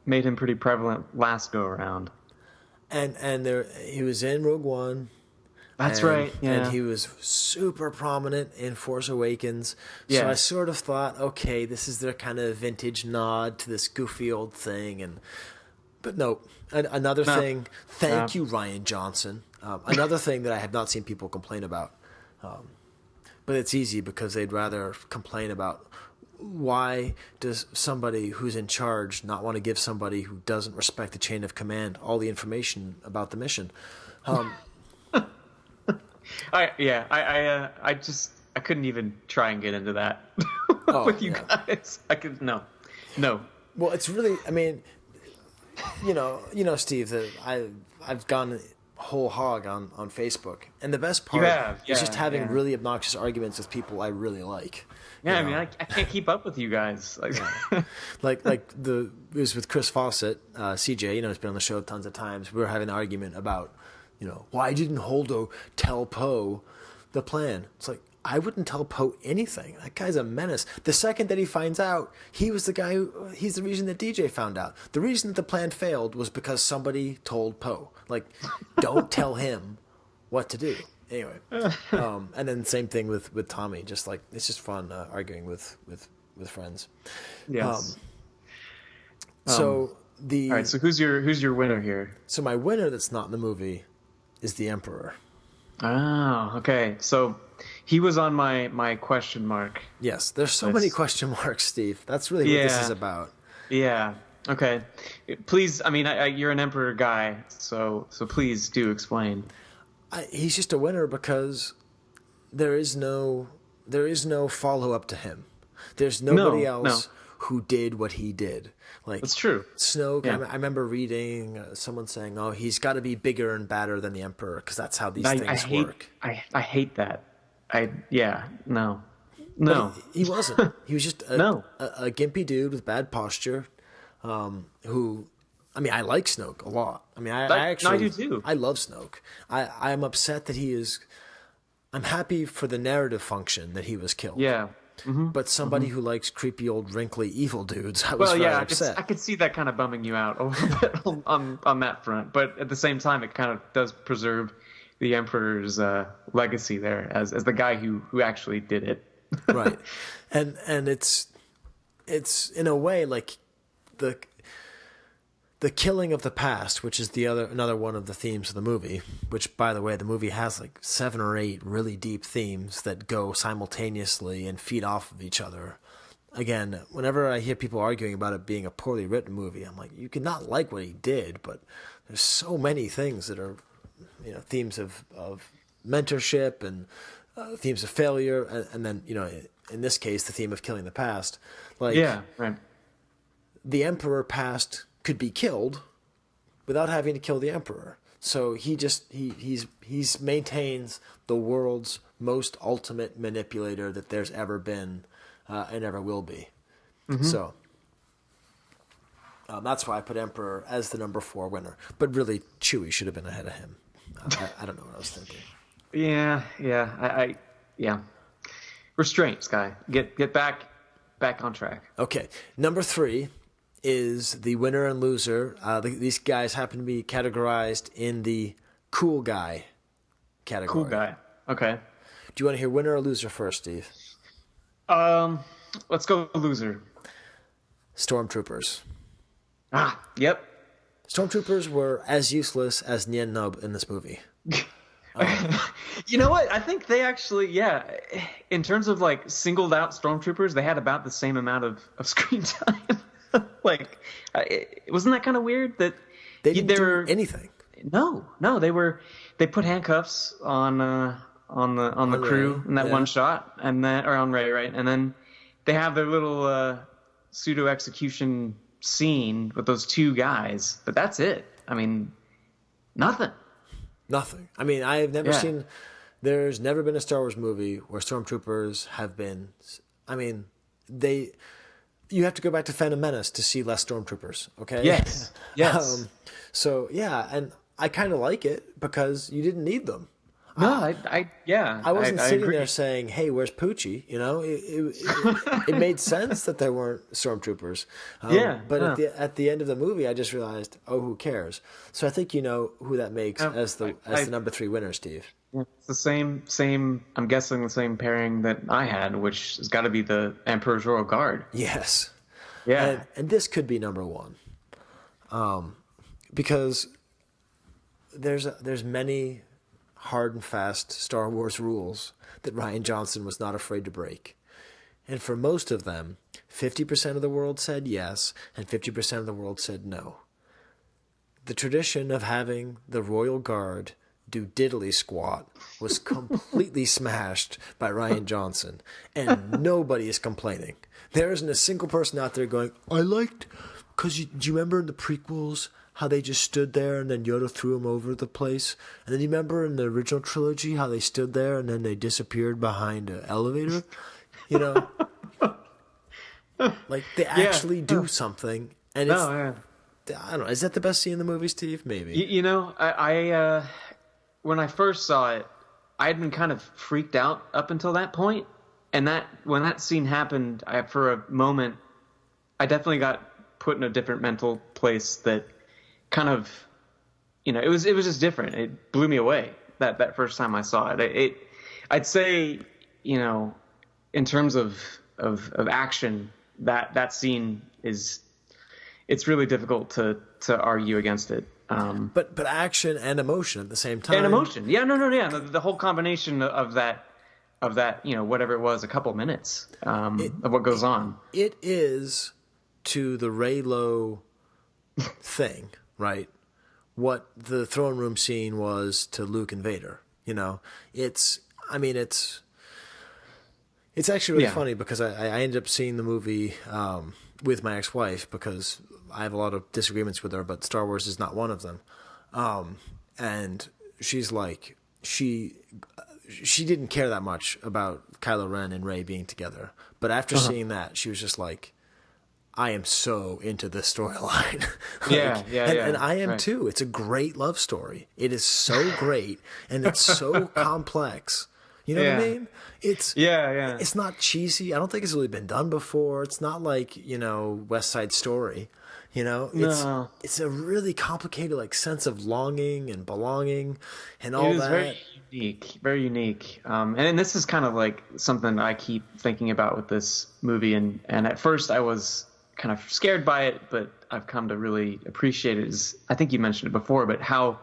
made him pretty prevalent last go around. And he was in Rogue One. That's right. Yeah. And he was super prominent in Force Awakens. So I sort of thought, okay, this is their kind of vintage nod to this goofy old thing. But no, another thing. Thank you, Rian Johnson. Another thing that I have not seen people complain about. But it's easy because they'd rather complain about why does somebody who's in charge not want to give somebody who doesn't respect the chain of command all the information about the mission. I couldn't even try and get into that with you guys. I could no. Well, it's really, Steve, that I've gone whole hog on Facebook. And the best part is just having really obnoxious arguments with people I really like. Yeah, I mean, I can't keep up with you guys. Like it was with Chris Fawcett, CJ, you know, he's been on the show tons of times. We were having an argument about, you know, why didn't Holdo tell Poe the plan? It's like, I wouldn't tell Poe anything. That guy's a menace. The second that he finds out, he's the reason that DJ found out. The reason that the plan failed was because somebody told Poe. Like, don't tell him what to do. Anyway, and then same thing with Tommy. Just like, it's just fun arguing with friends. Yes. All right. So who's your winner here? So my winner that's not in the movie is the Emperor. Oh, okay. So he was on my question mark. Yes, there's so many question marks, Steve. That's really what this is about. Yeah. Okay. Please, I mean, you're an Emperor guy, so please do explain. He's just a winner because there is no follow up to him. There's nobody else who did what he did. Like, that's true. Snoke. Yeah. I remember reading someone saying, "Oh, he's got to be bigger and badder than the Emperor because that's how these things work." I hate that. No. He wasn't. He was just a gimpy dude with bad posture, who. I mean, I like Snoke a lot. I mean, I do too. I love Snoke. I'm upset that he is. I'm happy for the narrative function that he was killed. Yeah. Mm-hmm. But somebody who likes creepy old wrinkly evil dudes, I was very upset. I could see that kind of bumming you out a little bit on that front. But at the same time, it kind of does preserve the Emperor's legacy there as the guy who actually did it. Right, and it's in a way like the killing of the past, which is another one of the themes of the movie, which, by the way, the movie has like 7 or 8 really deep themes that go simultaneously and feed off of each other. Again, whenever I hear people arguing about it being a poorly written movie, I'm like, you could not like what he did, but there's so many things that are, you know, themes of mentorship and themes of failure, and then, you know, in this case, the theme of killing the past. Like, yeah, right. The Emperor past could be killed without having to kill the Emperor. So he maintains the world's most ultimate manipulator that there's ever been and ever will be. Mm-hmm. So that's why I put Emperor as the number 4 winner. But really, Chewie should have been ahead of him. I don't know what I was thinking. Yeah. Restraint, Skye. Get back on track. Okay, number 3 is the winner and loser. These guys happen to be categorized in the cool guy category. Cool guy. Okay. Do you want to hear winner or loser first, Steve? Let's go loser. Stormtroopers. Yep. Stormtroopers were as useless as Nien Nunb in this movie. You know what? I think they actually, in terms of like singled out Stormtroopers, they had about the same amount of screen time. Like, wasn't that kind of weird that they didn't do anything? No, they put handcuffs on the crew Rey, in that one shot, and then or on Rey, right? And then they have their little pseudo execution scene with those 2 guys, but that's it. I mean, nothing. I mean, I have never seen. There's never been a Star Wars movie where Stormtroopers have been. I mean, you have to go back to Phantom Menace to see less Stormtroopers, okay? Yes. So, yeah, and I kind of like it because you didn't need them. No, I wasn't sitting there saying, hey, where's Poochie? You know, it made sense that there weren't Stormtroopers. But at the end of the movie, I just realized, who cares? So I think you know who that makes as the number 3 winner, Steve. It's the same. I'm guessing the same pairing that I had, which has got to be the Emperor's Royal Guard. Yes. Yeah. And this could be number 1, because there's many hard and fast Star Wars rules that Rian Johnson was not afraid to break, and for most of them, 50% of the world said yes, and 50% of the world said no. The tradition of having the Royal Guard do diddly squat was completely smashed by Rian Johnson, and nobody is complaining. There isn't a single person out there going, I liked, because do you remember in the prequels how they just stood there and then Yoda threw them over the place? And then you remember in the original trilogy how they stood there and then they disappeared behind an elevator? You know? Like, they actually do something. And it's, I don't know, is that the best scene in the movie, Steve? Maybe. You know, I when I first saw it, I had been kind of freaked out up until that point. And when that scene happened, for a moment, I definitely got put in a different mental place that kind of, you know, it was just different. It blew me away that first time I saw it. I'd say, you know, in terms of action, that scene it's really difficult to argue against it. But action and emotion at the same time. And emotion, yeah, yeah. The whole combination of that, you know, whatever it was, a couple minutes of what goes on. It is, to the Reylo thing, right? What the throne room scene was to Luke and Vader. You know, it's actually really funny because I ended up seeing the movie with my ex-wife because I have a lot of disagreements with her, but Star Wars is not one of them. And she's like, she didn't care that much about Kylo Ren and Rey being together. But after seeing that, she was just like, I am so into this storyline. And I am too. It's a great love story. It is so great, and it's so complex. You know what I mean? It's It's not cheesy. I don't think it's really been done before. It's not like, you know, West Side Story. You know, it's a really complicated like sense of longing and belonging and all that. Very very unique. And this is kind of like something I keep thinking about with this movie. And at first I was kind of scared by it, but I've come to really appreciate it. I think you mentioned it before, but how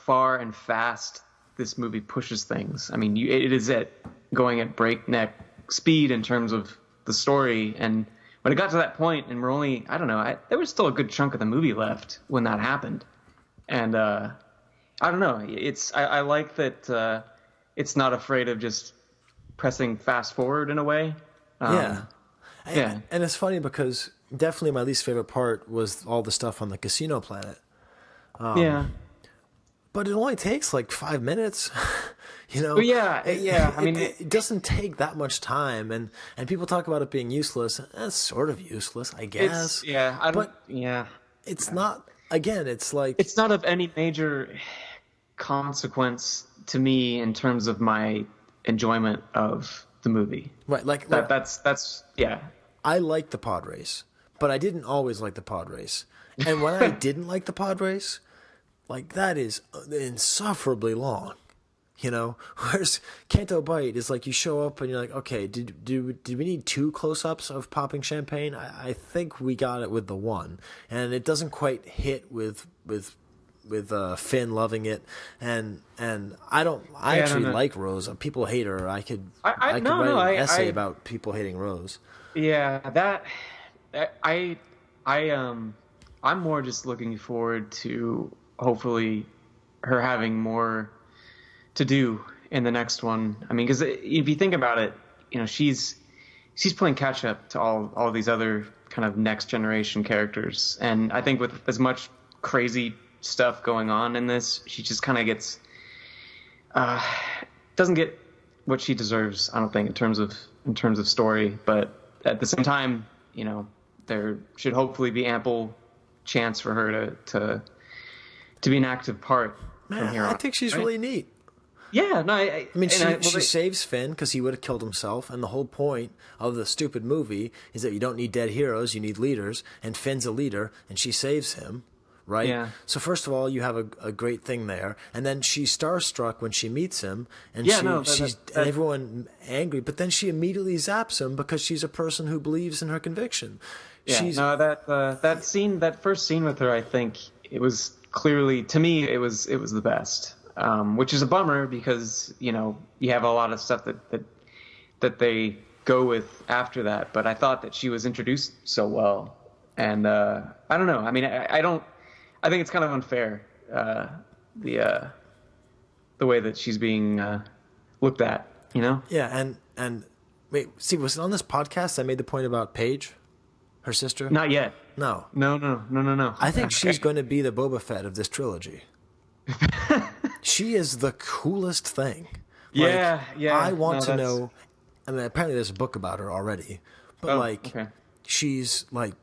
far and fast this movie pushes things. I mean, it is going at breakneck speed in terms of the story. And when it got to that point, and we're only, I don't know, there was still a good chunk of the movie left when that happened. And I don't know, I like that it's not afraid of just pressing fast forward in a way. And it's funny because definitely my least favorite part was all the stuff on the casino planet. But it only takes like 5 minutes, you know? I mean, it doesn't take that much time, and people talk about it being useless. It's sort of useless, I guess. It's not. Again, it's like it's not of any major consequence to me in terms of my enjoyment of the movie. Right, like that's I liked the pod race, but I didn't always like the pod race, and when I didn't like the pod race. Like, that is insufferably long, you know? Whereas Canto Bight is like you show up and you're like, okay, did we need 2 close-ups of popping champagne? I think we got it with the one. And it doesn't quite hit with Finn loving it. And I actually like Rose. People hate her. I could write an essay about people hating Rose. Yeah, I'm more just looking forward to hopefully her having more to do in the next one. I mean, because if you think about it, you know, she's playing catch up to all these other kind of next generation characters, and I think with as much crazy stuff going on in this, she just kind of gets doesn't get what she deserves. I don't think in terms of story, but at the same time, you know, there should hopefully be ample chance for her to be an active part from here on. I think she's really neat. Yeah, no, I mean, she saves Finn because he would have killed himself, and the whole point of the stupid movie is that you don't need dead heroes, you need leaders, and Finn's a leader, and she saves him, right? Yeah. So first of all, you have a great thing there, and then she's starstruck when she meets him, and and everyone angry, but then she immediately zaps him because she's a person who believes in her conviction. Yeah, that first scene with her, I think it was clearly, to me, it was the best, which is a bummer because, you know, you have a lot of stuff that they go with after that. But I thought that she was introduced so well, and I don't know. I mean, I think it's kind of unfair the way that she's being looked at. You know? Yeah, and wait, see, was it on this podcast I made the point about Paige? Her sister? Not yet. No. No. I think she's going to be the Boba Fett of this trilogy. She is the coolest thing. Yeah. I want to know. I mean, apparently there's a book about her already, but she's like,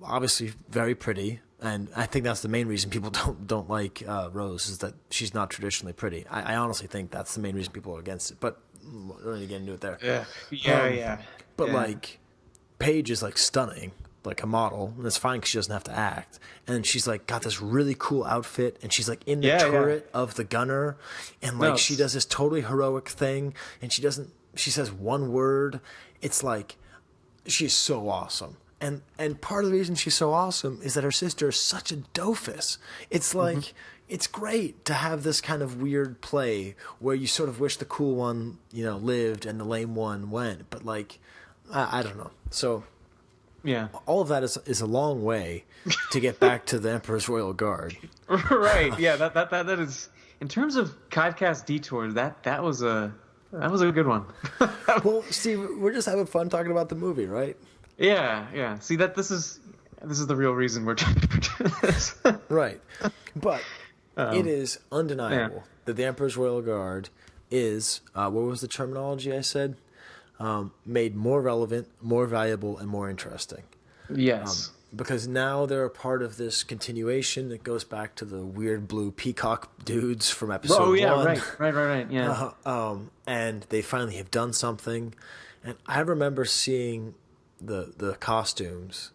obviously very pretty, and I think that's the main reason people don't like Rose, is that she's not traditionally pretty. I honestly think that's the main reason people are against it. But we're going to get into it there. Yeah. But like, Paige is like stunning, like a model, and it's fine because she doesn't have to act. And she's like got this really cool outfit, and she's like in the turret of the gunner, and like she does this totally heroic thing, and she says one word. It's like, she's so awesome. And part of the reason she's so awesome is that her sister is such a doofus. It's like, it's great to have this kind of weird play where you sort of wish the cool one, lived and the lame one went. But like, I don't know. So yeah, all of that is a long way to get back to the Emperor's Royal Guard. Right. Yeah. That is, in terms of Chive Cast detours, that was a good one. Well, Steve, we're just having fun talking about the movie, right? Yeah. See, this is the real reason we're doing this. Right. But it is undeniable that the Emperor's Royal Guard is, what was the terminology I said? Made more relevant, more valuable, and more interesting. Yes. Because now they're a part of this continuation that goes back to the weird blue peacock dudes from episode 1. Oh, yeah, right, yeah. And they finally have done something. And I remember seeing the costumes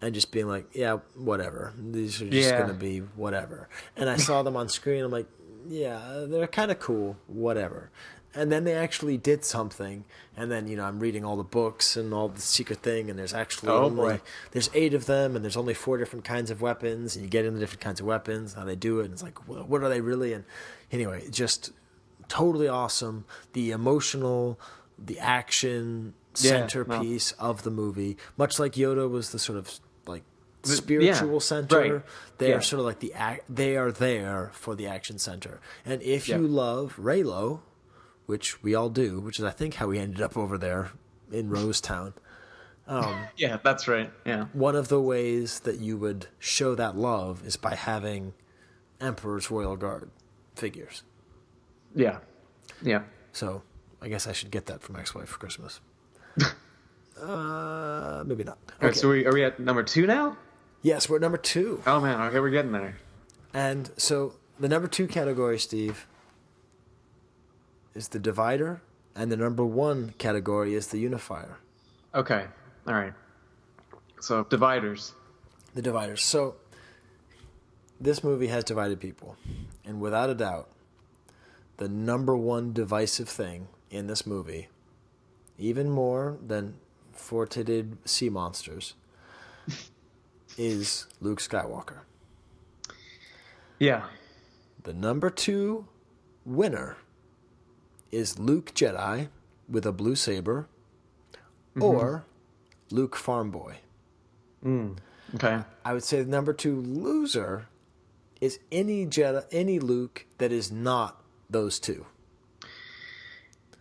and just being like, yeah, whatever. These are just going to be whatever. And I saw them on screen. I'm like, yeah, they're kind of cool, whatever. And then they actually did something. And then, I'm reading all the books and all the secret thing. And there's actually there's 8 of them. And there's only 4 different kinds of weapons. And you get into different kinds of weapons, how they do it. And it's like, what are they really? And anyway, just totally awesome. The emotional, the action centerpiece of the movie, much like Yoda was the sort of like spiritual center. Right. They are sort of like they are there for the action center. And if you love Reylo, which we all do, which is I think how we ended up over there in Rosetown. Yeah, that's right. Yeah. One of the ways that you would show that love is by having Emperor's Royal Guard figures. Yeah. So I guess I should get that for my ex-wife for Christmas. Maybe not. Okay. All right, so are we at number 2 now? Yes, we're at number 2. Oh man, okay, we're getting there. And so the number 2 category, Steve, is the divider, and the number 1 category is the unifier. Okay, all right. So dividers. The dividers. So this movie has divided people, and without a doubt, the number 1 divisive thing in this movie, even more than four-titted sea monsters, is Luke Skywalker. Yeah. The number 2 winner is Luke Jedi with a blue saber, or Luke Farm Boy. Okay. I would say the number 2 loser is any Luke that is not those 2.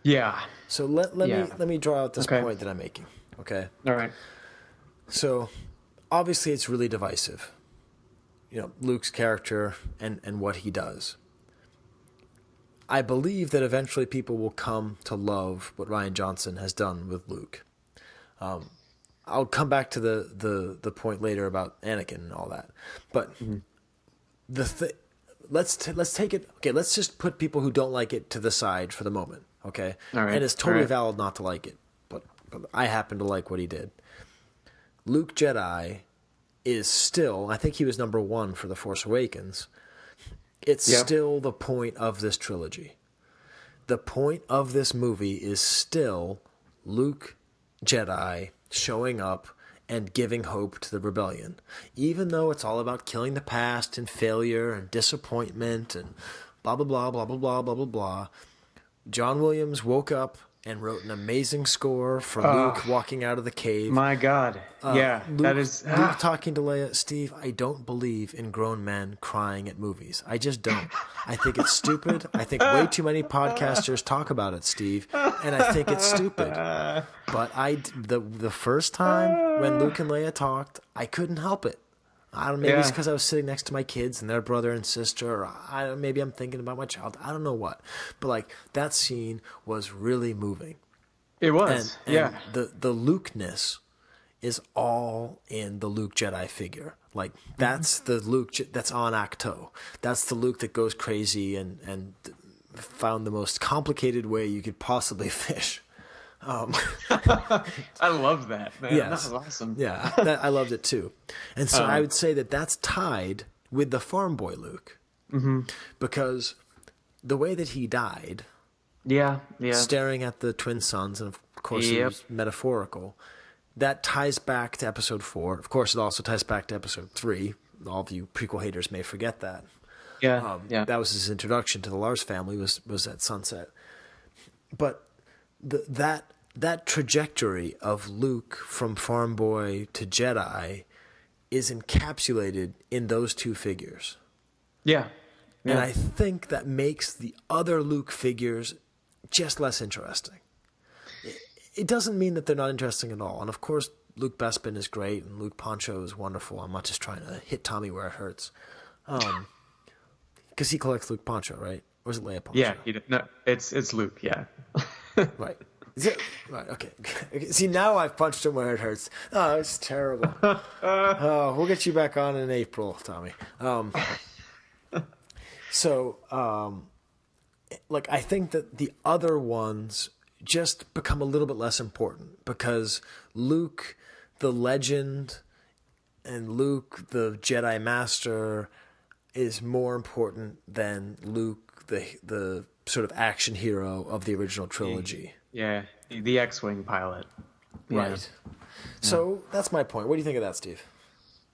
Yeah. So let me draw out this point that I'm making. Okay. All right. So obviously it's really divisive. Luke's character and what he does. I believe that eventually people will come to love what Rian Johnson has done with Luke. I'll come back to the point later about Anakin and all that. But let's take it. Okay, let's just put people who don't like it to the side for the moment. Okay, all right. And it's totally valid not to like it, but I happen to like what he did. Luke Jedi is still, I think he was number 1 for The Force Awakens. It's still the point of this trilogy. The point of this movie is still Luke Jedi showing up and giving hope to the rebellion. Even though it's all about killing the past and failure and disappointment and blah, blah, blah, blah, blah, blah, blah, blah, blah. John Williams woke up and wrote an amazing score for Luke walking out of the cave. My God. Yeah, Luke, that is... Luke talking to Leia. Steve, I don't believe in grown men crying at movies. I just don't. I think it's stupid. I think way too many podcasters talk about it, Steve, and I think it's stupid. But the first time when Luke and Leia talked, I couldn't help it. I don't. Maybe it's because I was sitting next to my kids and their brother and sister. Or maybe I'm thinking about my child. I don't know what. But like that scene was really moving. It was. And the Luke-ness is all in the Luke Jedi figure. Like that's the Luke that's on Acto. That's the Luke that goes crazy and found the most complicated way you could possibly fish. I love that, man. Yes. That was awesome. Yeah, I loved it too. And so I would say that that's tied with the farm boy Luke. Mm-hmm. Because the way that he died, staring at the twin suns, and of course it was metaphorical, that ties back to episode 4. Of course, it also ties back to episode 3. All of you prequel haters may forget that. That was his introduction to the Lars family, was at sunset. But that trajectory of Luke from farm boy to Jedi is encapsulated in those two figures. Yeah. And I think that makes the other Luke figures just less interesting. It doesn't mean that they're not interesting at all. And of course, Luke Bespin is great and Luke Poncho is wonderful. I'm not just trying to hit Tommy where it hurts. Because he collects Luke Poncho, right? Or is it Leia Poncho? Yeah, no, it's Luke, yeah. Right. Is it? Right, okay. See, now I've punched him where it hurts. Oh, it's terrible. We'll get you back on in April, Tommy. I think that the other ones just become a little bit less important because Luke, the legend, and Luke, the Jedi Master, is more important than Luke, the sort of action hero of the original trilogy. Yeah, the X-Wing pilot. Right. Yeah. So that's my point. What do you think of that, Steve?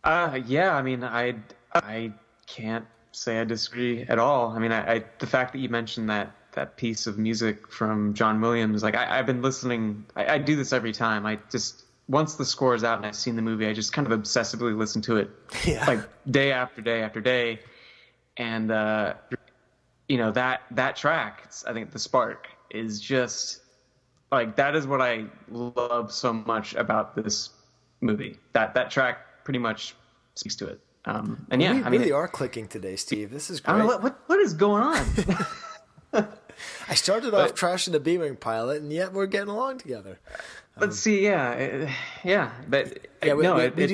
I mean, I can't say I disagree at all. I mean, the fact that you mentioned that piece of music from John Williams, like I've been listening. I do this every time. I just once the score is out and I've seen the movie, I just kind of obsessively listen to it, like day after day after day, and that track. I think the spark is just. Like, that is what I love so much about this movie. That track pretty much speaks to it. We really are clicking today, Steve. This is great. I don't know, what is going on? I started off trashing the B-Wing pilot, and yet we're getting along together. Let's see, we do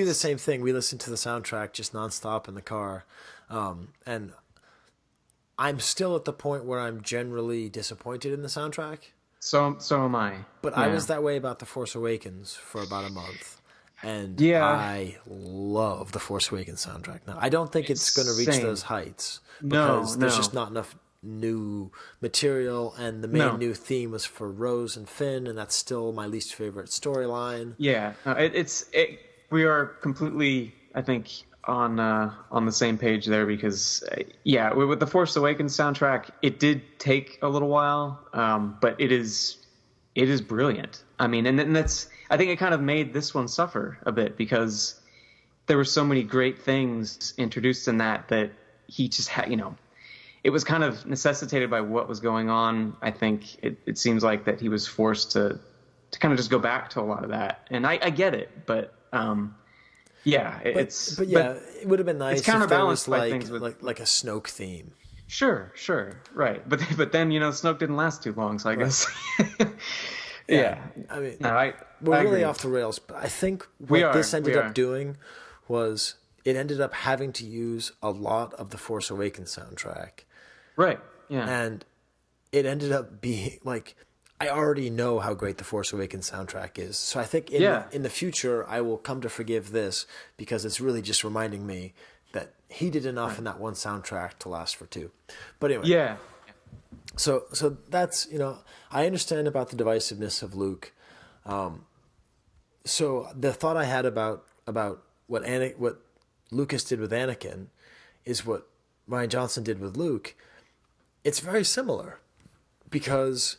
the same thing. We listen to the soundtrack just nonstop in the car. And I'm still at the point where I'm generally disappointed in the soundtrack. So am I. But I was that way about The Force Awakens for about a month. And I love The Force Awakens soundtrack now. I don't think it's going to reach those heights. Because there's just not enough new material. And the main new theme was for Rose and Finn. And that's still my least favorite storyline. Yeah. We are completely, I think, on the same page there because with the Force Awakens soundtrack, it did take a little while, but it is brilliant. I mean, and that's I think it kind of made this one suffer a bit because there were so many great things introduced in that he just had, it was kind of necessitated by what was going on. I think it seems like that he was forced to kind of just go back to a lot of that, and I get it, but. It would have been nice. It's counterbalanced by things like a Snoke theme. Sure, right. But then Snoke didn't last too long, so I guess. I mean, we're really off the rails. But I think what this ended up doing was it ended up having to use a lot of the Force Awakens soundtrack. Right. Yeah. And it ended up being like. I already know how great the Force Awakens soundtrack is. So I think in the future, I will come to forgive this because it's really just reminding me that he did enough in that one soundtrack to last for 2. But anyway. Yeah. So that's, I understand about the divisiveness of Luke. So the thought I had about what Lucas did with Anakin is what Rian Johnson did with Luke. It's very similar because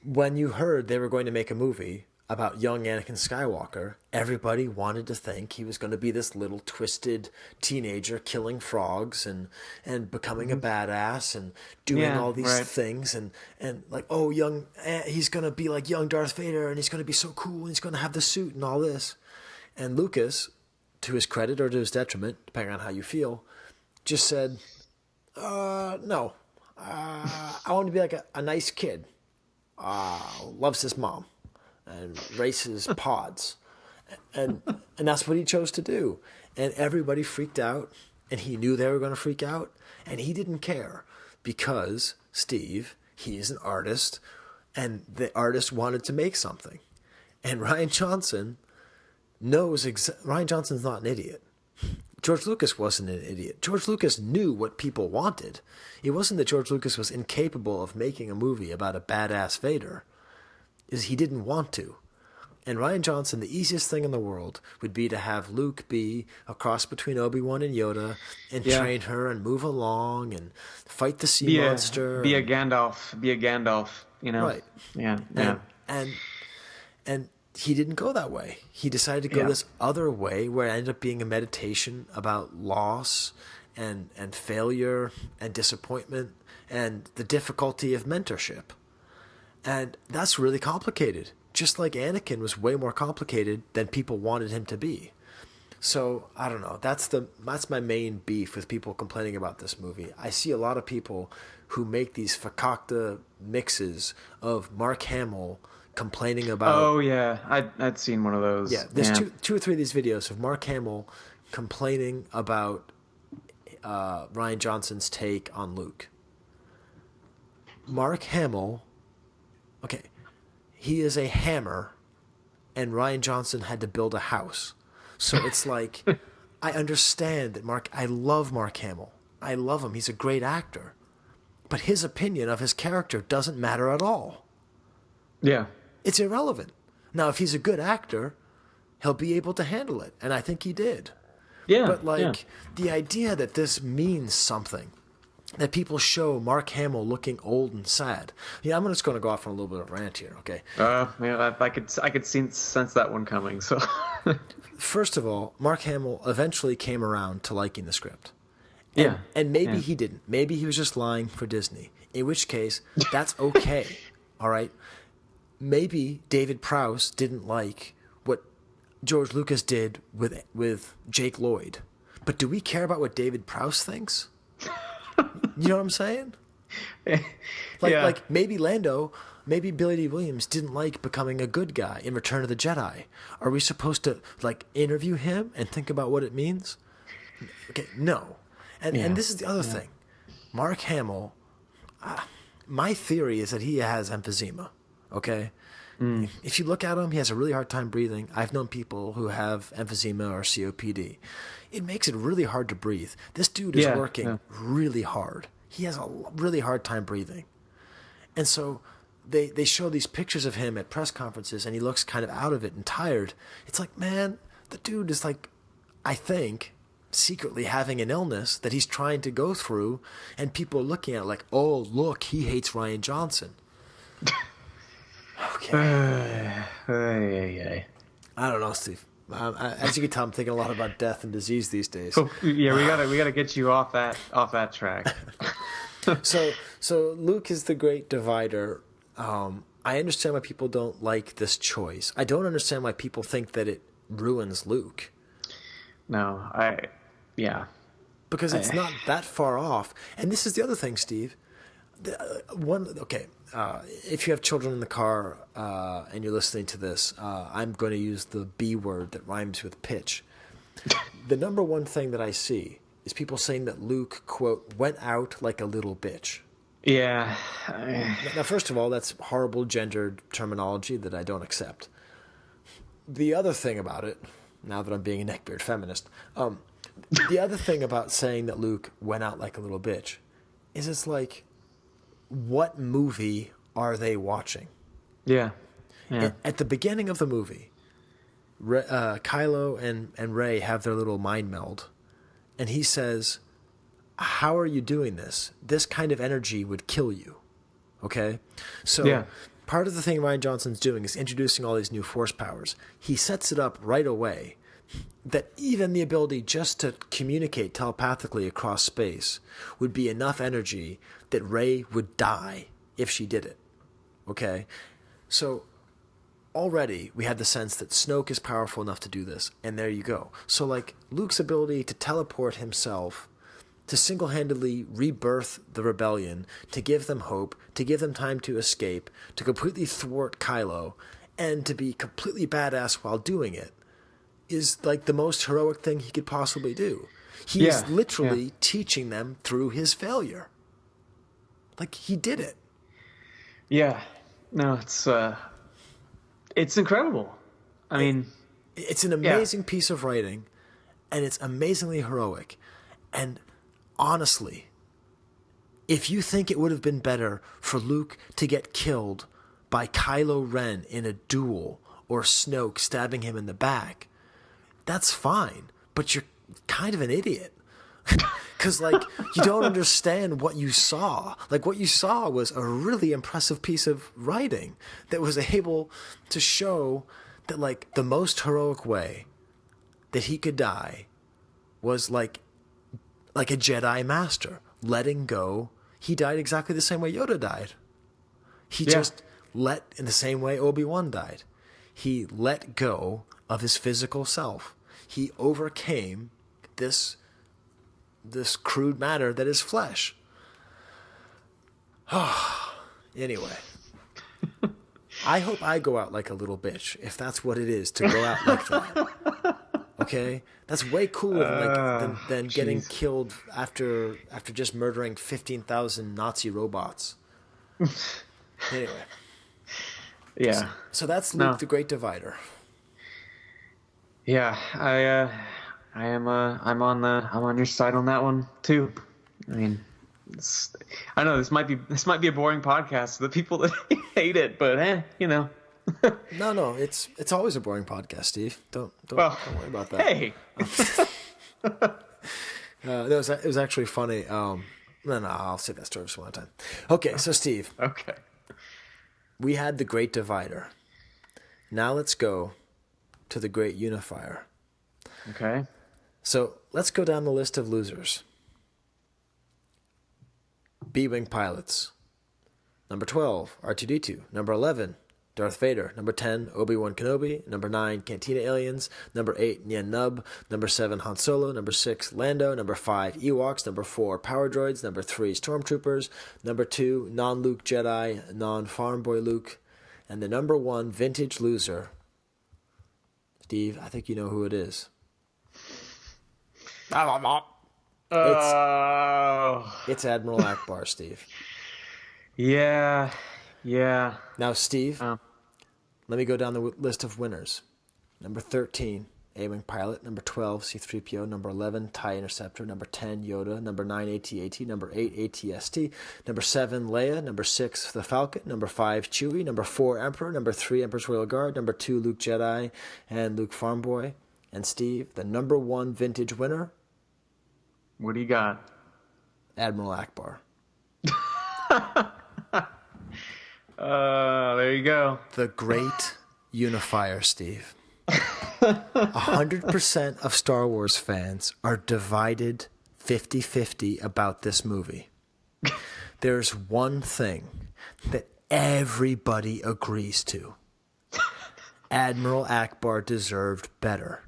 when you heard they were going to make a movie about young Anakin Skywalker, everybody wanted to think he was going to be this little twisted teenager killing frogs and becoming a badass and doing all these things and like, oh, he's going to be like young Darth Vader and he's going to be so cool and he's going to have the suit and all this. And Lucas, to his credit or to his detriment, depending on how you feel, just said, no, I want to be like a nice kid. Loves his mom and races pods. And that's what he chose to do. And everybody freaked out, and he knew they were going to freak out, and he didn't care because Steve, he is an artist, and the artist wanted to make something. And Rian Johnson knows Rian Johnson's not an idiot. George Lucas wasn't an idiot. George Lucas knew what people wanted. It wasn't that George Lucas was incapable of making a movie about a badass Vader. He didn't want to. And Rian Johnson, the easiest thing in the world would be to have Luke be a cross between Obi-Wan and Yoda and train her and move along and fight the sea monster. Be a Gandalf, you know? Right. Yeah. And he didn't go that way. He decided to go this other way where it ended up being a meditation about loss and failure and disappointment and the difficulty of mentorship. And that's really complicated. Just like Anakin was way more complicated than people wanted him to be. So, I don't know. That's my main beef with people complaining about this movie. I see a lot of people who make these fakakta mixes of Mark Hamill complaining about... Oh, yeah. I'd seen one of those. Yeah, there's two or three of these videos of Mark Hamill complaining about Rian Johnson's take on Luke. Mark Hamill... Okay, he is a hammer, and Rian Johnson had to build a house. So it's like, I understand that I love Mark Hamill. I love him. He's a great actor. But his opinion of his character doesn't matter at all. Yeah. It's irrelevant. Now, if he's a good actor, he'll be able to handle it, and I think he did. Yeah. But, the idea that this means something, that people show Mark Hamill looking old and sad. Yeah, I'm just going to go off on a little bit of a rant here, okay? I could sense that one coming, so... First of all, Mark Hamill eventually came around to liking the script. And maybe he didn't. Maybe he was just lying for Disney. In which case, that's okay, all right? Maybe David Prowse didn't like what George Lucas did with Jake Lloyd. But do we care about what David Prowse thinks? You know what I'm saying? Like maybe maybe Billy D. Williams didn't like becoming a good guy in Return of the Jedi. Are we supposed to interview him and think about what it means? Okay, no. And this is the other thing. Mark Hamill, my theory is that he has emphysema. Okay? If you look at him, he has a really hard time breathing. I've known people who have emphysema or COPD. It makes it really hard to breathe. This dude is working really hard. He has a really hard time breathing. And so they show these pictures of him at press conferences, and he looks kind of out of it and tired. It's like, man, the dude is I think, secretly having an illness that he's trying to go through, and people are looking at it like, oh, look, he hates Rian Johnson. Okay. I don't know, Steve. As you can tell, I'm thinking a lot about death and disease these days. We gotta get you off that track. So Luke is the great divider. I understand why people don't like this choice. I don't understand why people think that it ruins Luke. No, because it's not that far off. And this is the other thing, Steve. If you have children in the car and you're listening to this, I'm going to use the B word that rhymes with pitch. The number one thing that I see is people saying that Luke, quote, went out like a little bitch. Yeah. Now, first of all, that's horrible gendered terminology that I don't accept. The other thing about it, now that I'm being a neckbeard feminist, the other thing about saying that Luke went out like a little bitch is it's like, what movie are they watching? Yeah. At the beginning of the movie, Kylo and Rey have their little mind meld, and he says, how are you doing this? This kind of energy would kill you. Okay? So part of the thing Rian Johnson's doing is introducing all these new force powers. He sets it up right away that even the ability just to communicate telepathically across space would be enough energy that Rey would die if she did it. Okay? So already we had the sense that Snoke is powerful enough to do this, and there you go. So like Luke's ability to teleport himself, to single-handedly rebirth the rebellion, to give them hope, to give them time to escape, to completely thwart Kylo, and to be completely badass while doing it, is like the most heroic thing he could possibly do. He is literally teaching them through his failure. Like, he did it. Yeah. No, it's incredible. I mean... It's an amazing piece of writing, and it's amazingly heroic. And honestly, if you think it would have been better for Luke to get killed by Kylo Ren in a duel, or Snoke stabbing him in the back, that's fine, but you're kind of an idiot. Because, like, you don't understand what you saw. Like, what you saw was a really impressive piece of writing that was able to show that, like, the most heroic way that he could die was like a Jedi master, letting go. He died exactly the same way Yoda died. He just in the same way Obi-Wan died. He let go of his physical self. He overcame this crude matter that is flesh. Anyway, I hope I go out like a little bitch, if that's what it is to go out like that. Okay, that's way cooler than getting killed after just murdering 15,000 Nazi robots. Anyway, yeah. So that's Luke the Great Divider. Yeah, I'm on your side on that one too. I mean, I know this might be a boring podcast to the people that hate it, but you know. No, it's always a boring podcast, Steve. Don't worry about that. Hey. It was actually funny. No, I'll save that story for some other time. Okay, so Steve. Okay. We had the Great Divider. Now let's go to the Great Unifier. Okay. So let's go down the list of losers. B-Wing pilots. Number 12, R2-D2. Number 11, Darth Vader. Number 10, Obi-Wan Kenobi. Number 9, Cantina Aliens. Number 8, Nien Nunb. Number 7, Han Solo. Number 6, Lando. Number 5, Ewoks. Number 4, Power Droids. Number 3, Stormtroopers. Number 2, non-Luke Jedi, non-Farm Boy Luke. And the number 1 vintage loser, Steve, I think you know who it is. It's Admiral Akbar, Steve. Yeah. Now, Steve, let me go down the list of winners. Number 13, A-Wing pilot. Number 12, C-3PO. Number 11, TIE Interceptor. Number 10, Yoda. Number 9, AT-AT. Number 8, AT-ST. Number 7, Leia. Number 6, the Falcon. Number 5, Chewie. Number 4, Emperor. Number 3, Emperor's Royal Guard. Number 2, Luke Jedi and Luke Farm Boy. And Steve, the number 1 vintage winner. What do you got? Admiral Akbar. There you go. The Great Unifier, Steve. 100% of Star Wars fans are divided 50-50 about this movie. There's one thing that everybody agrees to. Admiral Akbar deserved better.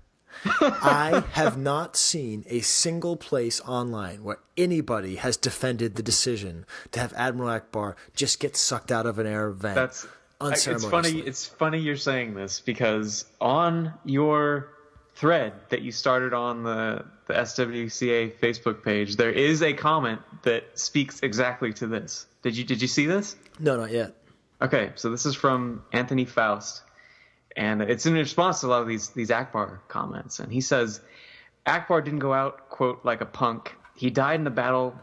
I have not seen a single place online where anybody has defended the decision to have Admiral Akbar just get sucked out of an air vent. Unceremoniously. It's funny you're saying this, because on your thread that you started on the SWCA Facebook page, there is a comment that speaks exactly to this. Did you see this? No, not yet. Okay, so this is from Anthony Faust. And it's in response to a lot of these Akbar comments. And he says, Akbar didn't go out, quote, like a punk. He died in the battle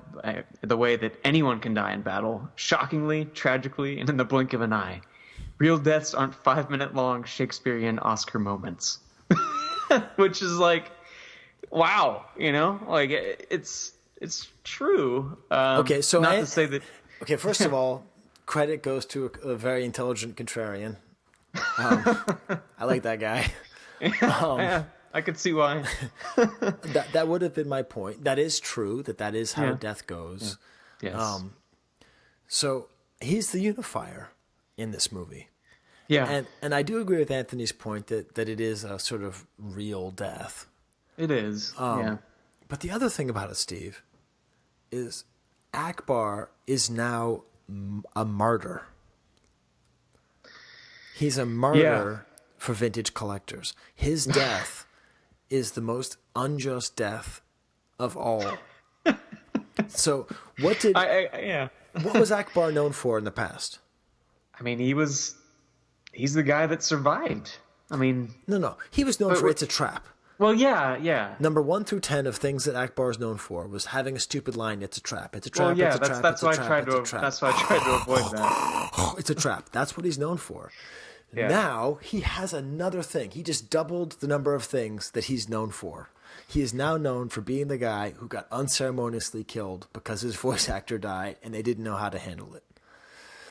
the way that anyone can die in battle. Shockingly, tragically, and in the blink of an eye. Real deaths aren't 5-minute long Shakespearean Oscar moments. Which is like, wow, you know? Like, it's true. Okay, so not to say that... Okay, first of all, credit goes to a very intelligent contrarian. I like that guy. Yeah, I could see why. That would have been my point. That is true. That is how death goes. Yeah. Yes. So he's the unifier in this movie. Yeah. And I do agree with Anthony's point that it is a sort of real death. It is. Yeah. But the other thing about it, Steve, is Akbar is now a martyr. He's a martyr for vintage collectors. His death is the most unjust death of all. So what did what was Akbar known for in the past? I mean, he's the guy that survived. I mean, no, he was known for it's a trap. Well, yeah. Number 1 through 10 of things that Akbar is known for was having a stupid line. It's a trap. It's a trap. Well, yeah, it's a trap. That's why I tried to avoid that. It's a trap. That's what he's known for. Yeah. Now he has another thing. He just doubled the number of things that he's known for. He is now known for being the guy who got unceremoniously killed because his voice actor died and they didn't know how to handle it.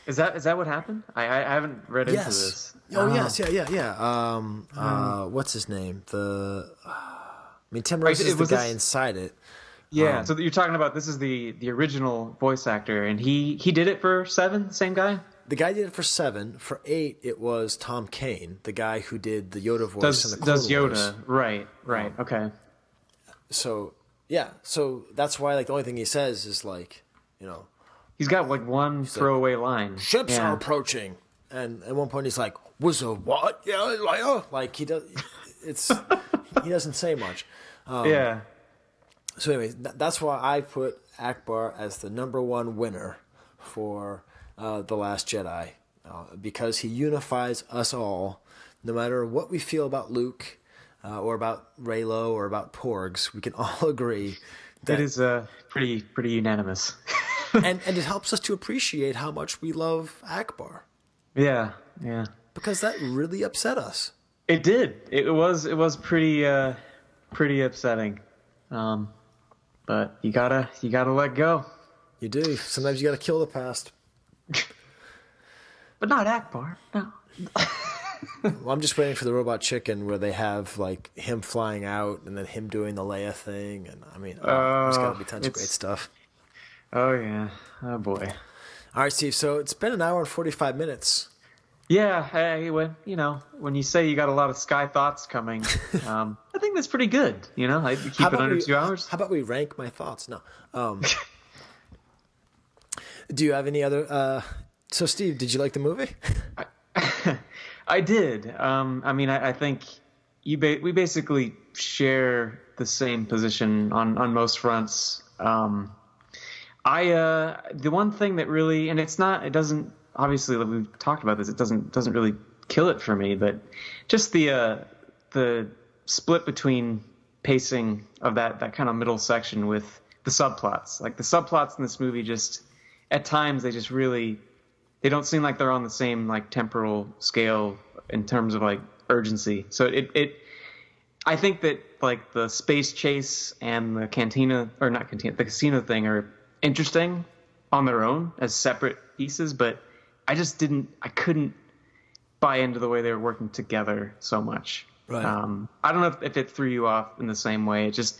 Is that what happened? I haven't read into this. Yes, yeah. What's his name? Tim Rose is the guy inside it. Yeah, so you're talking about this is the original voice actor, and he did it for 7, same guy? The guy did it for 7. For 8, it was Tom Kane, the guy who did the Yoda voice in the Clone Wars. Does Yoda, right, okay. So, yeah, that's why, the only thing he says is, he's got, one throwaway line. Ships are approaching. And at one point he's like, was a what? Yeah, he does, he doesn't say much. Yeah. So anyways, that's why I put Akbar as the number 1 winner for The Last Jedi, because he unifies us all. No matter what we feel about Luke, or about Reylo, or about Porgs, we can all agree that it is pretty unanimous. and it helps us to appreciate how much we love Akbar. Yeah. Because that really upset us. It did. It was pretty upsetting. But you gotta let go. You do. Sometimes you gotta kill the past. But not Akbar. No. Well, I'm just waiting for the Robot Chicken where they have him flying out and then him doing the Leia thing, and there's gotta be tons of great stuff. Oh yeah. Oh boy. All right, Steve. So it's been an hour and 45 minutes. Yeah. Hey, when you say you got a lot of Skye thoughts coming, I think that's pretty good. I keep it under 2 hours. How about we rank my thoughts? No. Do you have any other? So, Steve, did you like the movie? I did. I think we basically share the same position on most fronts. The one thing that really, and it doesn't, obviously we've talked about this, it doesn't really kill it for me, but just the split between pacing of that kind of middle section with the subplots. The subplots in this movie just, at times they don't seem like they're on the same temporal scale in terms of urgency. So I think that the space chase and the the casino thing are interesting on their own as separate pieces, but I couldn't buy into the way they were working together so much. Right. I don't know if it threw you off in the same way. It just,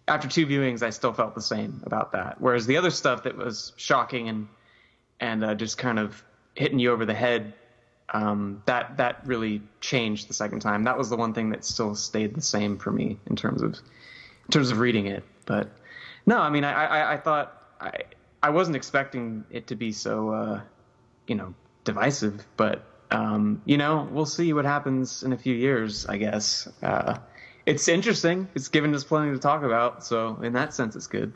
after 2 viewings, I still felt the same about that. Whereas the other stuff that was shocking and just kind of hitting you over the head, that really changed the second time. That was the one thing that still stayed the same for me in terms of reading it. But no, I thought I wasn't expecting it to be so divisive, but we'll see what happens in a few years, I guess. It's interesting. It's given us plenty to talk about, so in that sense, it's good.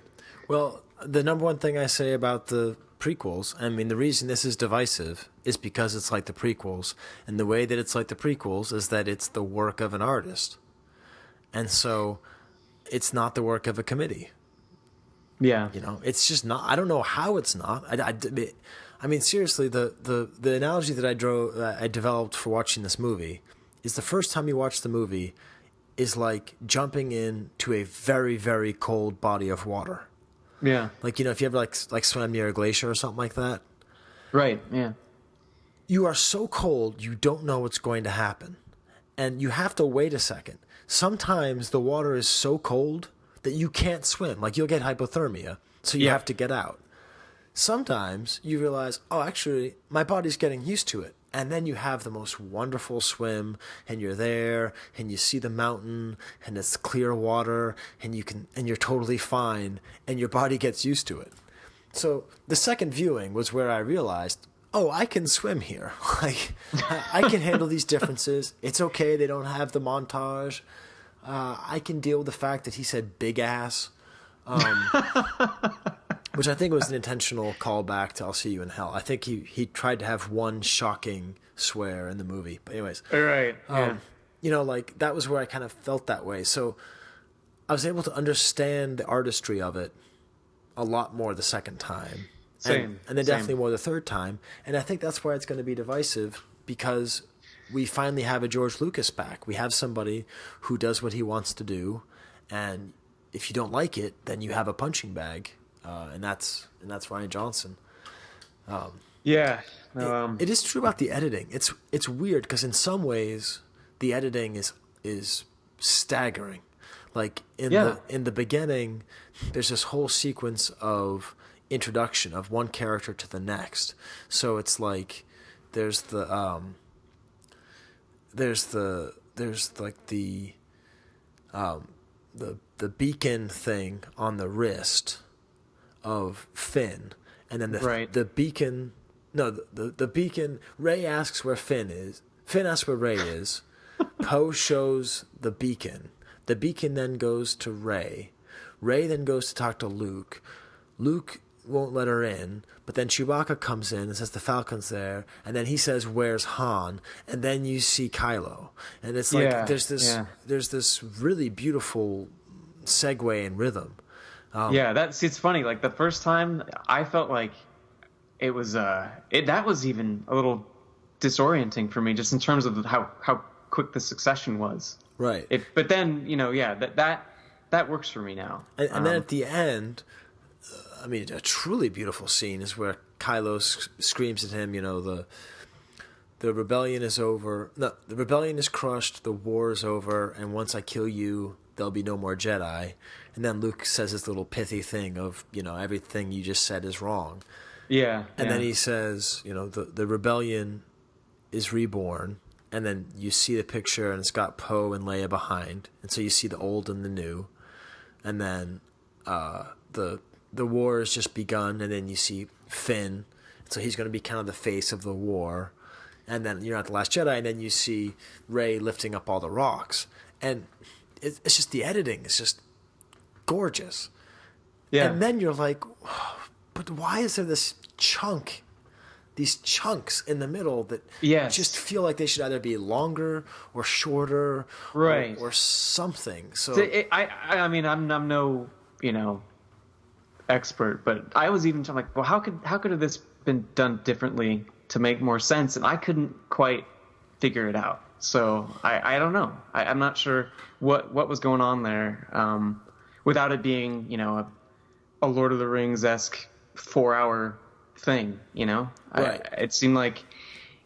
Well, the number one thing I say about the prequels, the reason this is divisive is because it's like the prequels, and the way that it's like the prequels is that it's the work of an artist, and so it's not the work of a committee. Yeah, it's just not. I don't know how it's not. Seriously, the analogy that I developed for watching this movie is the first time you watch the movie is like jumping into a very, very cold body of water. Yeah. If you ever like swam near a glacier or something like that, Right, yeah. You are so cold, you don't know what's going to happen. And you have to wait a second. Sometimes the water is so cold that you can't swim. Like, you'll get hypothermia, so you have to get out. Sometimes you realize, oh, actually, my body's getting used to it. And then you have the most wonderful swim, and you're there, and you see the mountain, and it's clear water, and you're totally fine, and your body gets used to it. So the second viewing was where I realized, oh, I can swim here. Like, I can handle these differences. It's okay. They don't have the montage. I can deal with the fact that he said big ass, which I think was an intentional callback to I'll See You in Hell. I think he tried to have one shocking swear in the movie. But anyways. Right. Yeah. Like, that was where I kind of felt that way. So I was able to understand the artistry of it a lot more the second time. And then definitely more the third time. And I think that's why it's going to be divisive, because we finally have a George Lucas back. We have somebody who does what he wants to do, and if you don't like it, then you have a punching bag, and that's Rian Johnson. It is true about the editing. It's weird because in some ways the editing is staggering. Like in the beginning, there's this whole sequence of introduction of one character to the next. So it's like there's the beacon thing on the wrist of Finn, and then the beacon. No, the beacon. Rey asks where Finn is. Finn asks where Rey is. Poe shows the beacon. The beacon then goes to Rey. Rey then goes to talk to Luke. Luke won't let her in, but then Chewbacca comes in and says the Falcon's there, and then he says, "Where's Han?" And then you see Kylo, and it's like there's this really beautiful segue and rhythm. It's funny. Like, the first time, I felt like it was that was even a little disorienting for me, just in terms of how quick the succession was. Right. But then that works for me now. And then at the end, I mean, a truly beautiful scene is where Kylo screams at him, the rebellion is over. No, the rebellion is crushed, the war is over, and once I kill you, there'll be no more Jedi. And then Luke says this little pithy thing of, everything you just said is wrong. Yeah. And then he says, the rebellion is reborn. And then you see the picture, and it's got Poe and Leia behind. And so you see the old and the new. And then the war has just begun, and then you see Finn. So he's going to be kind of the face of the war. And then you're at The Last Jedi, and then you see Rey lifting up all the rocks. And it's just the editing. It's just gorgeous. Yeah. And then you're like, but why is there these chunks in the middle that just feel like they should either be longer or shorter, right, or something. So I mean, I'm no expert, but I was even like, well, how could have this been done differently to make more sense? And I couldn't quite figure it out. So I don't know. I'm not sure what was going on there, without it being a Lord of the Rings-esque 4-hour thing, Right. It seemed like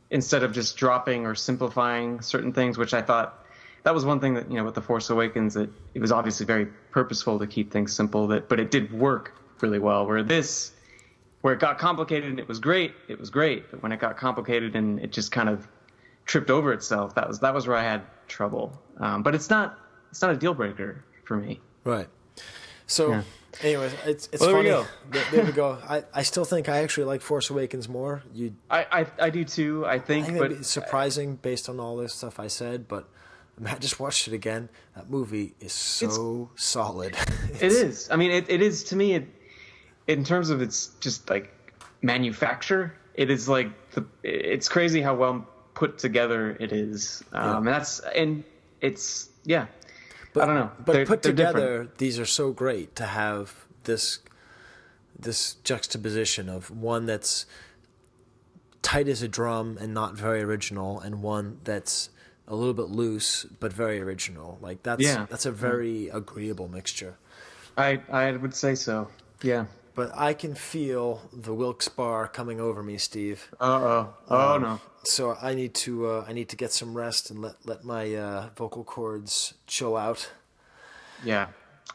instead of just dropping or simplifying certain things, which I thought that was one thing that, with The Force Awakens, that it was obviously very purposeful to keep things simple, but it did work really well. Where it got complicated and it was great, but when it got complicated and it just kind of tripped over itself, that was where I had trouble. But it's not a deal breaker for me. Right. So. Yeah. Anyways, it's well, funny. There we go. I still think I actually like Force Awakens more. I do too. I think but it's surprising based on all this stuff I said, but I just watched it again. That movie is so solid. It is. I mean, it is to me. In terms of its just like manufacture, it is like it's crazy how well put together it is. And it's But, I don't know. But put together, different. These are so great to have this juxtaposition of one that's tight as a drum and not very original, and one that's a little bit loose but very original. Like that's a very agreeable mixture. I would say so. Yeah. but I can feel the Wilkes bar coming over me, Steve. Oh no. So I need to get some rest and let my vocal cords chill out. Yeah.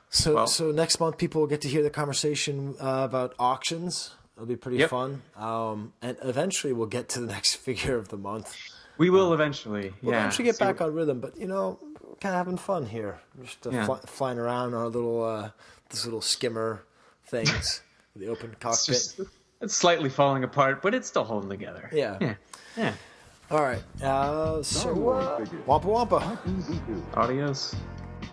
So next month people will get to hear the conversation about auctions. It'll be pretty fun. And eventually we'll get to the next figure of the month. We will eventually. We'll eventually get back on rhythm, but kind of having fun here, just flying around our little this little skimmer things, the open cockpit. It's slightly falling apart, but it's still holding together. Yeah. All right. Wampa Wampa. Adios.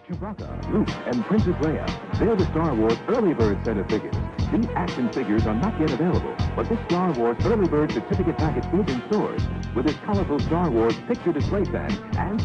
Chewbacca, Luke, and Princess Leia. They're the Star Wars Early Bird set of figures. These action figures are not yet available, but this Star Wars Early Bird certificate package is in stores with its colorful Star Wars picture display stand and